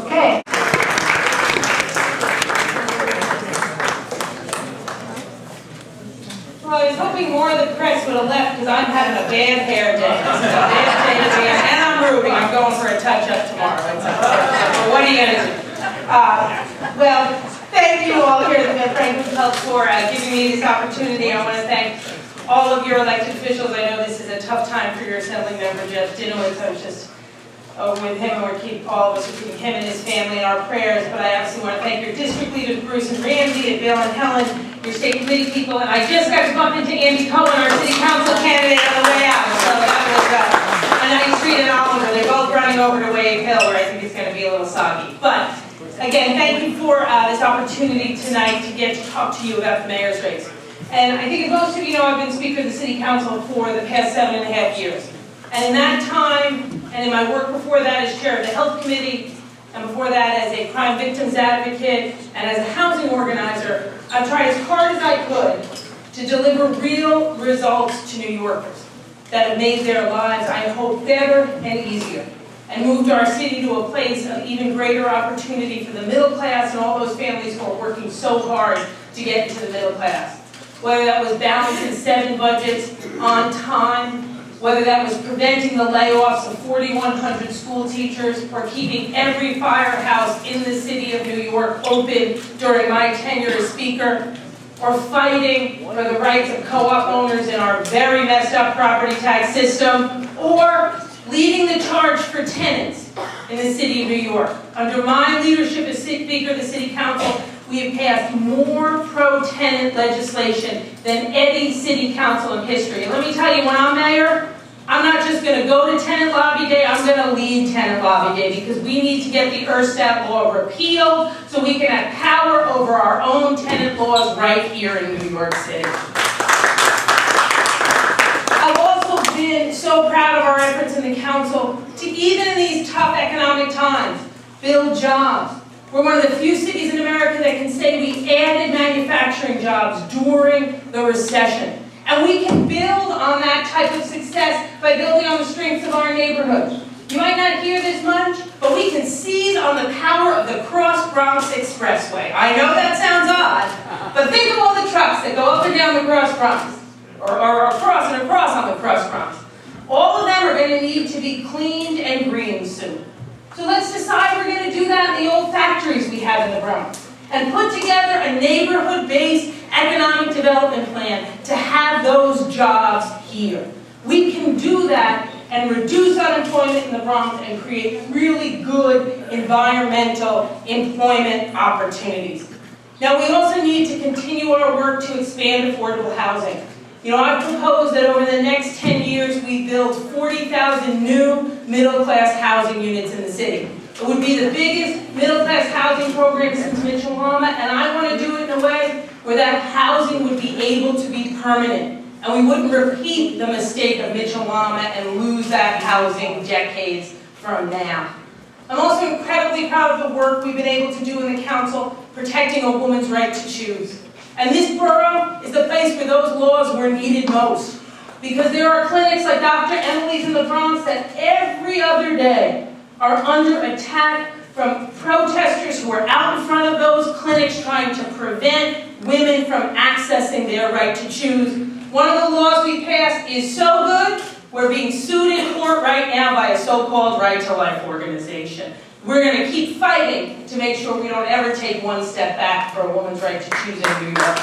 Okay. Well, I was hoping more of the press would have left because I'm having a bad hair day. This is a bad day today, and I'm moving. I'm going for a touch-up tomorrow. But what are you going to do? Well, thank you all here at the Ben Franklin Club for giving me this opportunity. I want to thank all of your elected officials. I know this is a tough time for your assembly member, Jeff Dinowitz. I was just with him, and we're keeping all of us, we're keeping him and his family in our prayers. But I absolutely want to thank your district leaders, Bruce and Ramsey, and Bill and Helen, your state committee people, and I just got to bump into Andy Cohen, our city council candidate, on the way out. So that was a nice treat in Oliver. They're both running over to Wave Hill, where I think it's going to be a little soggy. But again, thank you for this opportunity tonight to get to talk to you about the mayor's race. And I think as most of you know, I've been Speaker of the City Council for the past 7.5 years. And in that time, and in my work before that as chair of the Health Committee, and before that as a crime victims advocate, and as a housing organizer, I've tried as hard as I could to deliver real results to New Yorkers that have made their lives, I hope, better and easier, and moved our city to a place of even greater opportunity for the middle class and all those families who are working so hard to get into the middle class. Whether that was balancing 7 budgets on time, whether that was preventing the layoffs of 4,100 school teachers, or keeping every firehouse in the city of New York open during my tenure as Speaker, or fighting for the rights of co-op owners in our very messed up property tax system, or leading the charge for tenants in the city of New York. Under my leadership as Speaker of the City Council, we have passed more pro-tenant legislation than any city council in history. And let me tell you, when I'm mayor, I'm not just going to go to Tenant Lobby Day, I'm going to lead Tenant Lobby Day, because we need to get the Erstat law repealed so we can have power over our own tenant laws right here in New York City. I've also been so proud of our efforts in the council to, even in these tough economic times, build jobs. We're one of the few cities in America that can say we added manufacturing jobs during the recession. And we can build on that type of success by building on the strengths of our neighborhood. You might not hear this much, but we can seize on the power of the Cross Bronx Expressway. I know that sounds odd, but think of all the trucks that go up and down the Cross Bronx, or across and across on the Cross Bronx. All of them are going to need to be cleaned and greened soon. So let's decide we're going to do that in the old factories we have in the Bronx, and put together a neighborhood-based economic development plan to have those jobs here. We can do that and reduce unemployment in the Bronx and create really good environmental employment opportunities. Now, we also need to continue our work to expand affordable housing. You know, I've proposed that over the next 10 years, we build 40,000 new middle-class housing units in the city. It would be the biggest middle-class housing program since Mitchell-Lama, and I want to do it in a way where that housing would be able to be permanent, and we wouldn't repeat the mistake of Mitchell-Lama and lose that housing decades from now. I'm also incredibly proud of the work we've been able to do in the council protecting a woman's right to choose. And this borough is the place where those laws were needed most, because there are clinics like Dr. Emily's in the Bronx that every other day are under attack from protesters who are out in front of those clinics trying to prevent women from accessing their right to choose. One of the laws we passed is so good, we're being sued in court right now by a so-called right to life organization. We're going to keep fighting to make sure we don't ever take one step back for a woman's right to choose in New York.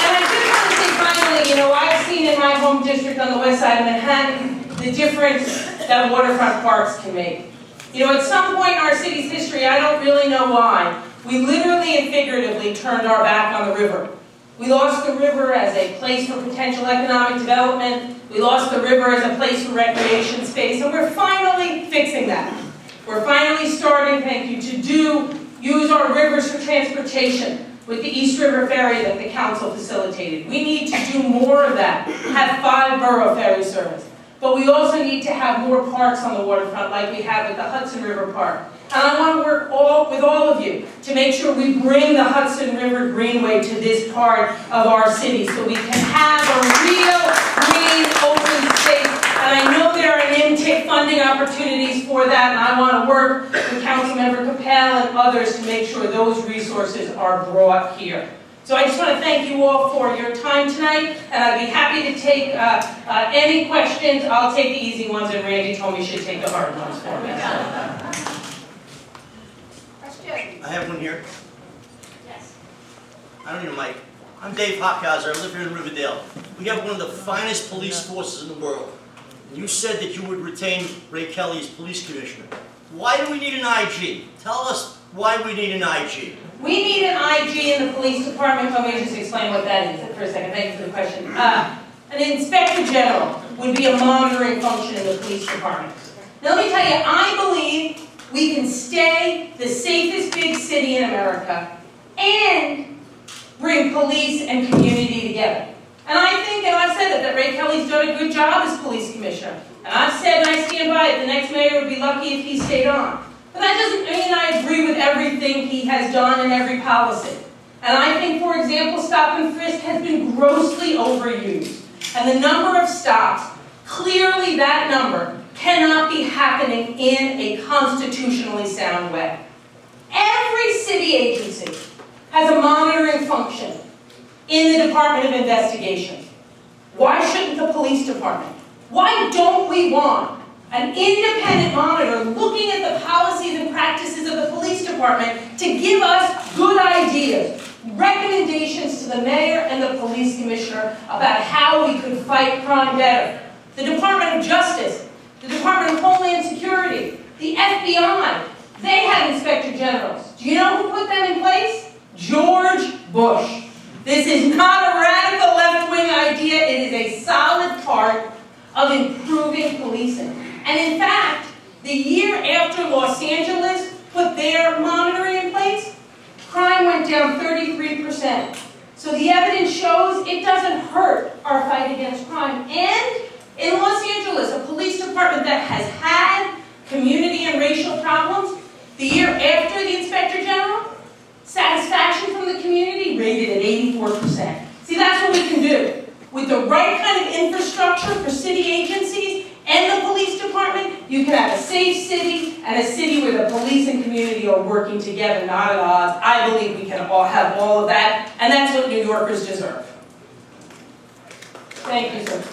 And I just want to say finally, you know, I've seen in my home district on the west side of Manhattan the difference that waterfront parks can make. You know, at some point in our city's history, I don't really know why, we literally and figuratively turned our back on the river. We lost the river as a place for potential economic development. We lost the river as a place for recreation space, and we're finally fixing that. We're finally starting, thank you, to use our rivers for transportation with the East River Ferry that the council facilitated. We need to do more of that, have 5-borough ferry service. But we also need to have more parks on the waterfront like we have at the Hudson River Park. And I want to work with all of you to make sure we bring the Hudson River Greenway to this part of our city so we can have a real green open space. And I know there are NIMTIC funding opportunities for that, and I want to work with Councilmember Capel and others to make sure those resources are brought here. So I just want to thank you all for your time tonight, and I'd be happy to take any questions. I'll take the easy ones, and Randy told me she should take the hard ones for me. I have one here. Yes. I don't need a mic. I'm Dave Hockhauser. I live here in Riverdale. We have one of the finest police forces in the world. And you said that you would retain Ray Kelly as police commissioner. Why do we need an IG? Tell us why we need an IG. We need an IG in the police department. Let me just explain what that is for a second. Thank you for the question. An inspector general would be a monitoring function in the police department. Now let me tell you, I believe we can stay the safest big city in America and bring police and community together. And I think, and I've said that Ray Kelly's done a good job as police commissioner. And I've said, and I stand by it, the next mayor would be lucky if he stayed on. But that doesn't mean I agree with everything he has done in every policy. And I think, for example, stop and frisk has been grossly overused. And the number of stops, clearly that number cannot be happening in a constitutionally sound way. Every city agency has a monitoring function in the Department of Investigations. Why shouldn't the police department? Why don't we want an independent monitor looking at the policies and practices of the police department to give us good ideas, recommendations to the mayor and the police commissioner about how we could fight crime better? The Department of Justice, the Department of Homeland Security, the FBI, they have inspector generals. Do you know who put them in place? George Bush. This is not a radical left-wing idea. It is a solid part of improving policing. And in fact, the year after Los Angeles put their monitoring in place, crime went down 33%. So the evidence shows it doesn't hurt our fight against crime. And in Los Angeles, a police department that has had community and racial problems, the year after the inspector general, satisfaction from the community rated at 84%. See, that's what we can do. With the right kind of infrastructure for city agencies and the police department, you can have a safe city and a city where the police and community are working together, not at odds. I believe we can all have all of that, and that's what New Yorkers deserve. Thank you, sir.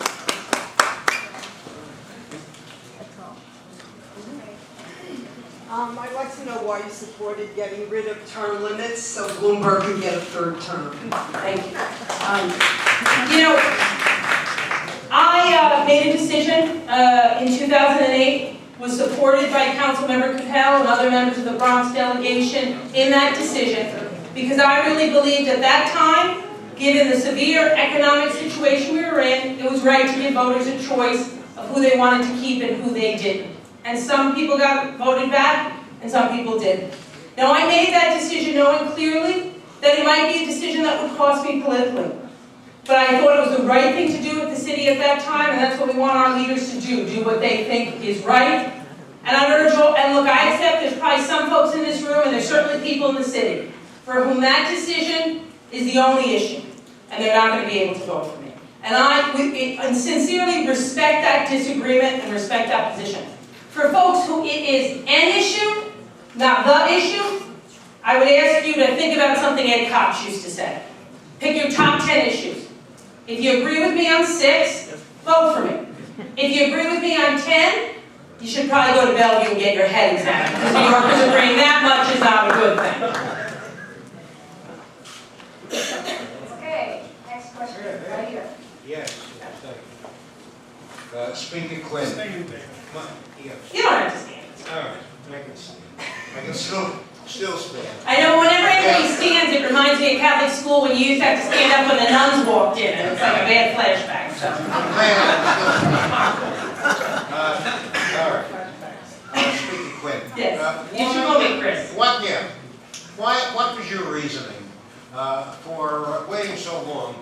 I'd like to know why you supported getting rid of term limits so Bloomberg could get a third term. Thank you. You know, I made a decision in 2008, was supported by Councilmember Capel and other members of the Bronx delegation in that decision, because I really believed at that time, given the severe economic situation we were in, it was right to give voters a choice of who they wanted to keep and who they didn't. And some people got voted back, and some people didn't. Now, I made that decision knowing clearly that it might be a decision that would cost me politically. But I thought it was the right thing to do with the city at that time, and that's what we want our leaders to do what they think is right. And I urge all, and look, I accept there's probably some folks in this room, and there's certainly people in the city, for whom that decision is the only issue, and they're not going to be able to vote for me. And I sincerely respect that disagreement and respect that position. For folks who it is an issue, not the issue, I would ask you to think about something Ed Koch used to say. Pick your top 10 issues. If you agree with me on 6, vote for me. If you agree with me on 10, you should probably go to Bellevue and get your head examined, because New Yorkers agreeing that much is not a good thing. Okay, next question, right here. Yes, thank you. Speaker Quinn. Yes. You don't have to stand. All right, I can stand. I can still stand. I know whenever anybody stands, it reminds me of Catholic school when you used to have to stand up when the nuns walked in, and it's like a bad flashback, so. All right. Speaker Quinn. Yes, you should call me Chris. What was your reasoning for waiting so long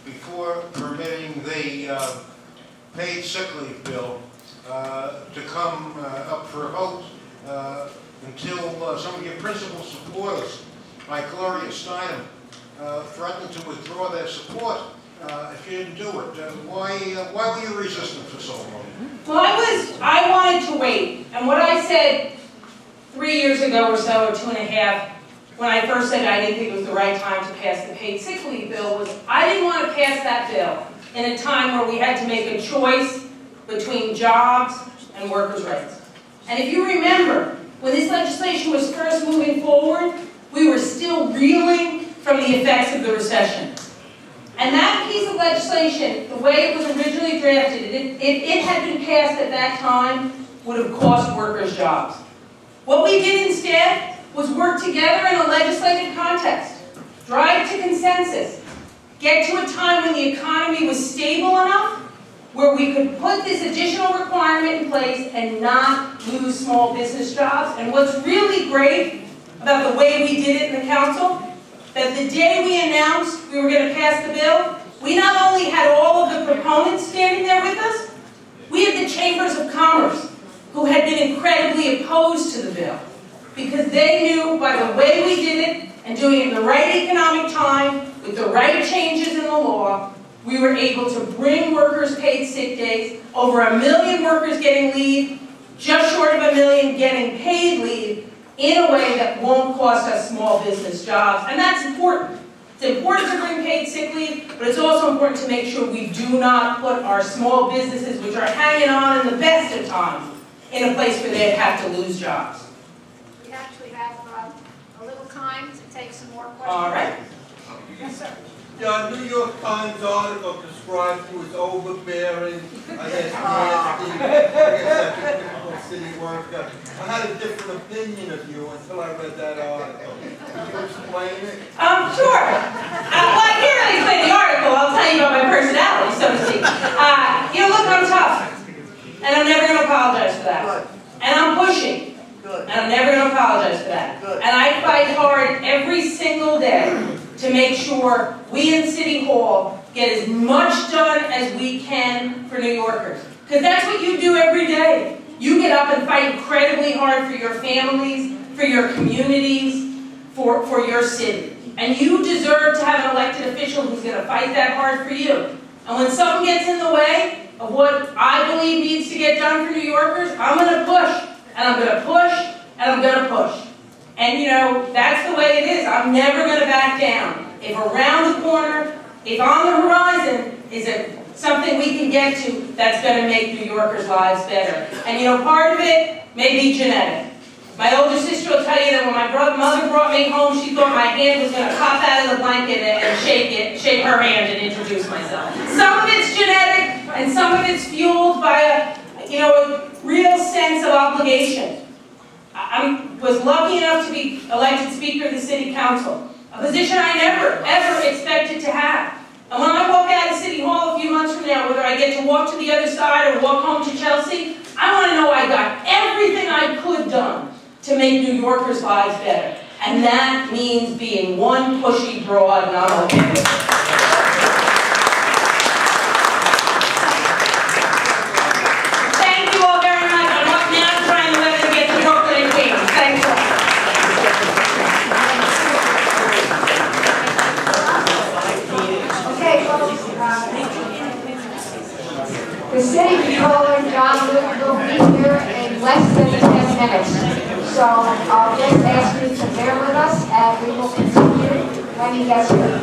before permitting the paid sick leave bill to come up for a vote until some of your principal supporters, like Gloria Steinem, threatened to withdraw their support if you didn't do it? Why were you resistant for so long? Well, I wanted to wait, and what I said 3 years ago or so, or 2.5, when I first said I didn't think it was the right time to pass the paid sick leave bill, was I didn't want to pass that bill in a time where we had to make a choice between jobs and workers' rights. And if you remember, when this legislation was first moving forward, we were still reeling from the effects of the recession. And that piece of legislation, the way it was originally drafted, if it had been passed at that time, would have cost workers jobs. What we did instead was work together in a legislative context, drive to consensus, get to a time when the economy was stable enough where we could put this additional requirement in place and not lose small business jobs. And what's really great about the way we did it in the council, that the day we announced we were going to pass the bill, we not only had all of the proponents standing there with us, we had the chambers of commerce who had been incredibly opposed to the bill because they knew by the way we did it and doing it in the right economic time with the right changes in the law, we were able to bring workers paid sick days, over 1 million workers getting leave, just short of 1 million getting paid leave, in a way that won't cost us small business jobs. And that's important. It's important to bring paid sick leave, but it's also important to make sure we do not put our small businesses, which are hanging on in the best of times, in a place where they'd have to lose jobs. We actually have a little time to take some more questions. All right. Yes, sir. Yeah, a New York Times article described you as overbearing, I guess that's a typical city worker. I had a different opinion of you until I read that article. Could you explain it? Sure. Well, I can't really explain the article. I'll tell you about my personality, so to speak. Look, I'm tough. And I'm never going to apologize for that. Good. And I'm pushing. Good. And I'm never going to apologize for that. Good. And I fight hard every single day to make sure we in City Hall get as much done as we can for New Yorkers. Because that's what you do every day. You get up and fight incredibly hard for your families, for your communities, for your city. And you deserve to have an elected official who's going to fight that hard for you. And when something gets in the way of what I believe needs to get done for New Yorkers, I'm going to push, and I'm going to push, and I'm going to push. And that's the way it is. I'm never going to back down. If around the corner, if on the horizon is something we can get to that's going to make New Yorkers' lives better. And part of it may be genetic. My older sister will tell you that when my mother brought me home, she thought my hand was going to pop out of the blanket and shake her hand and introduce myself. Some of it's genetic, and some of it's fueled by a real sense of obligation. I was lucky enough to be elected Speaker of the City Council, a position I never, ever expected to have. And when I walk out of City Hall a few months from now, whether I get to walk to the other side or walk home to Chelsea, I want to know I got everything I could done to make New Yorkers' lives better. And that means being one pushy broad, and I'm okay with it. Thank you all very much. I'm up now trying to let them get to Brooklyn and Queens. Thanks a lot. Okay, folks, the city controller, John Luke, will be here in less than 10 minutes. So I'll just ask you to bear with us, and we will continue when he gets here.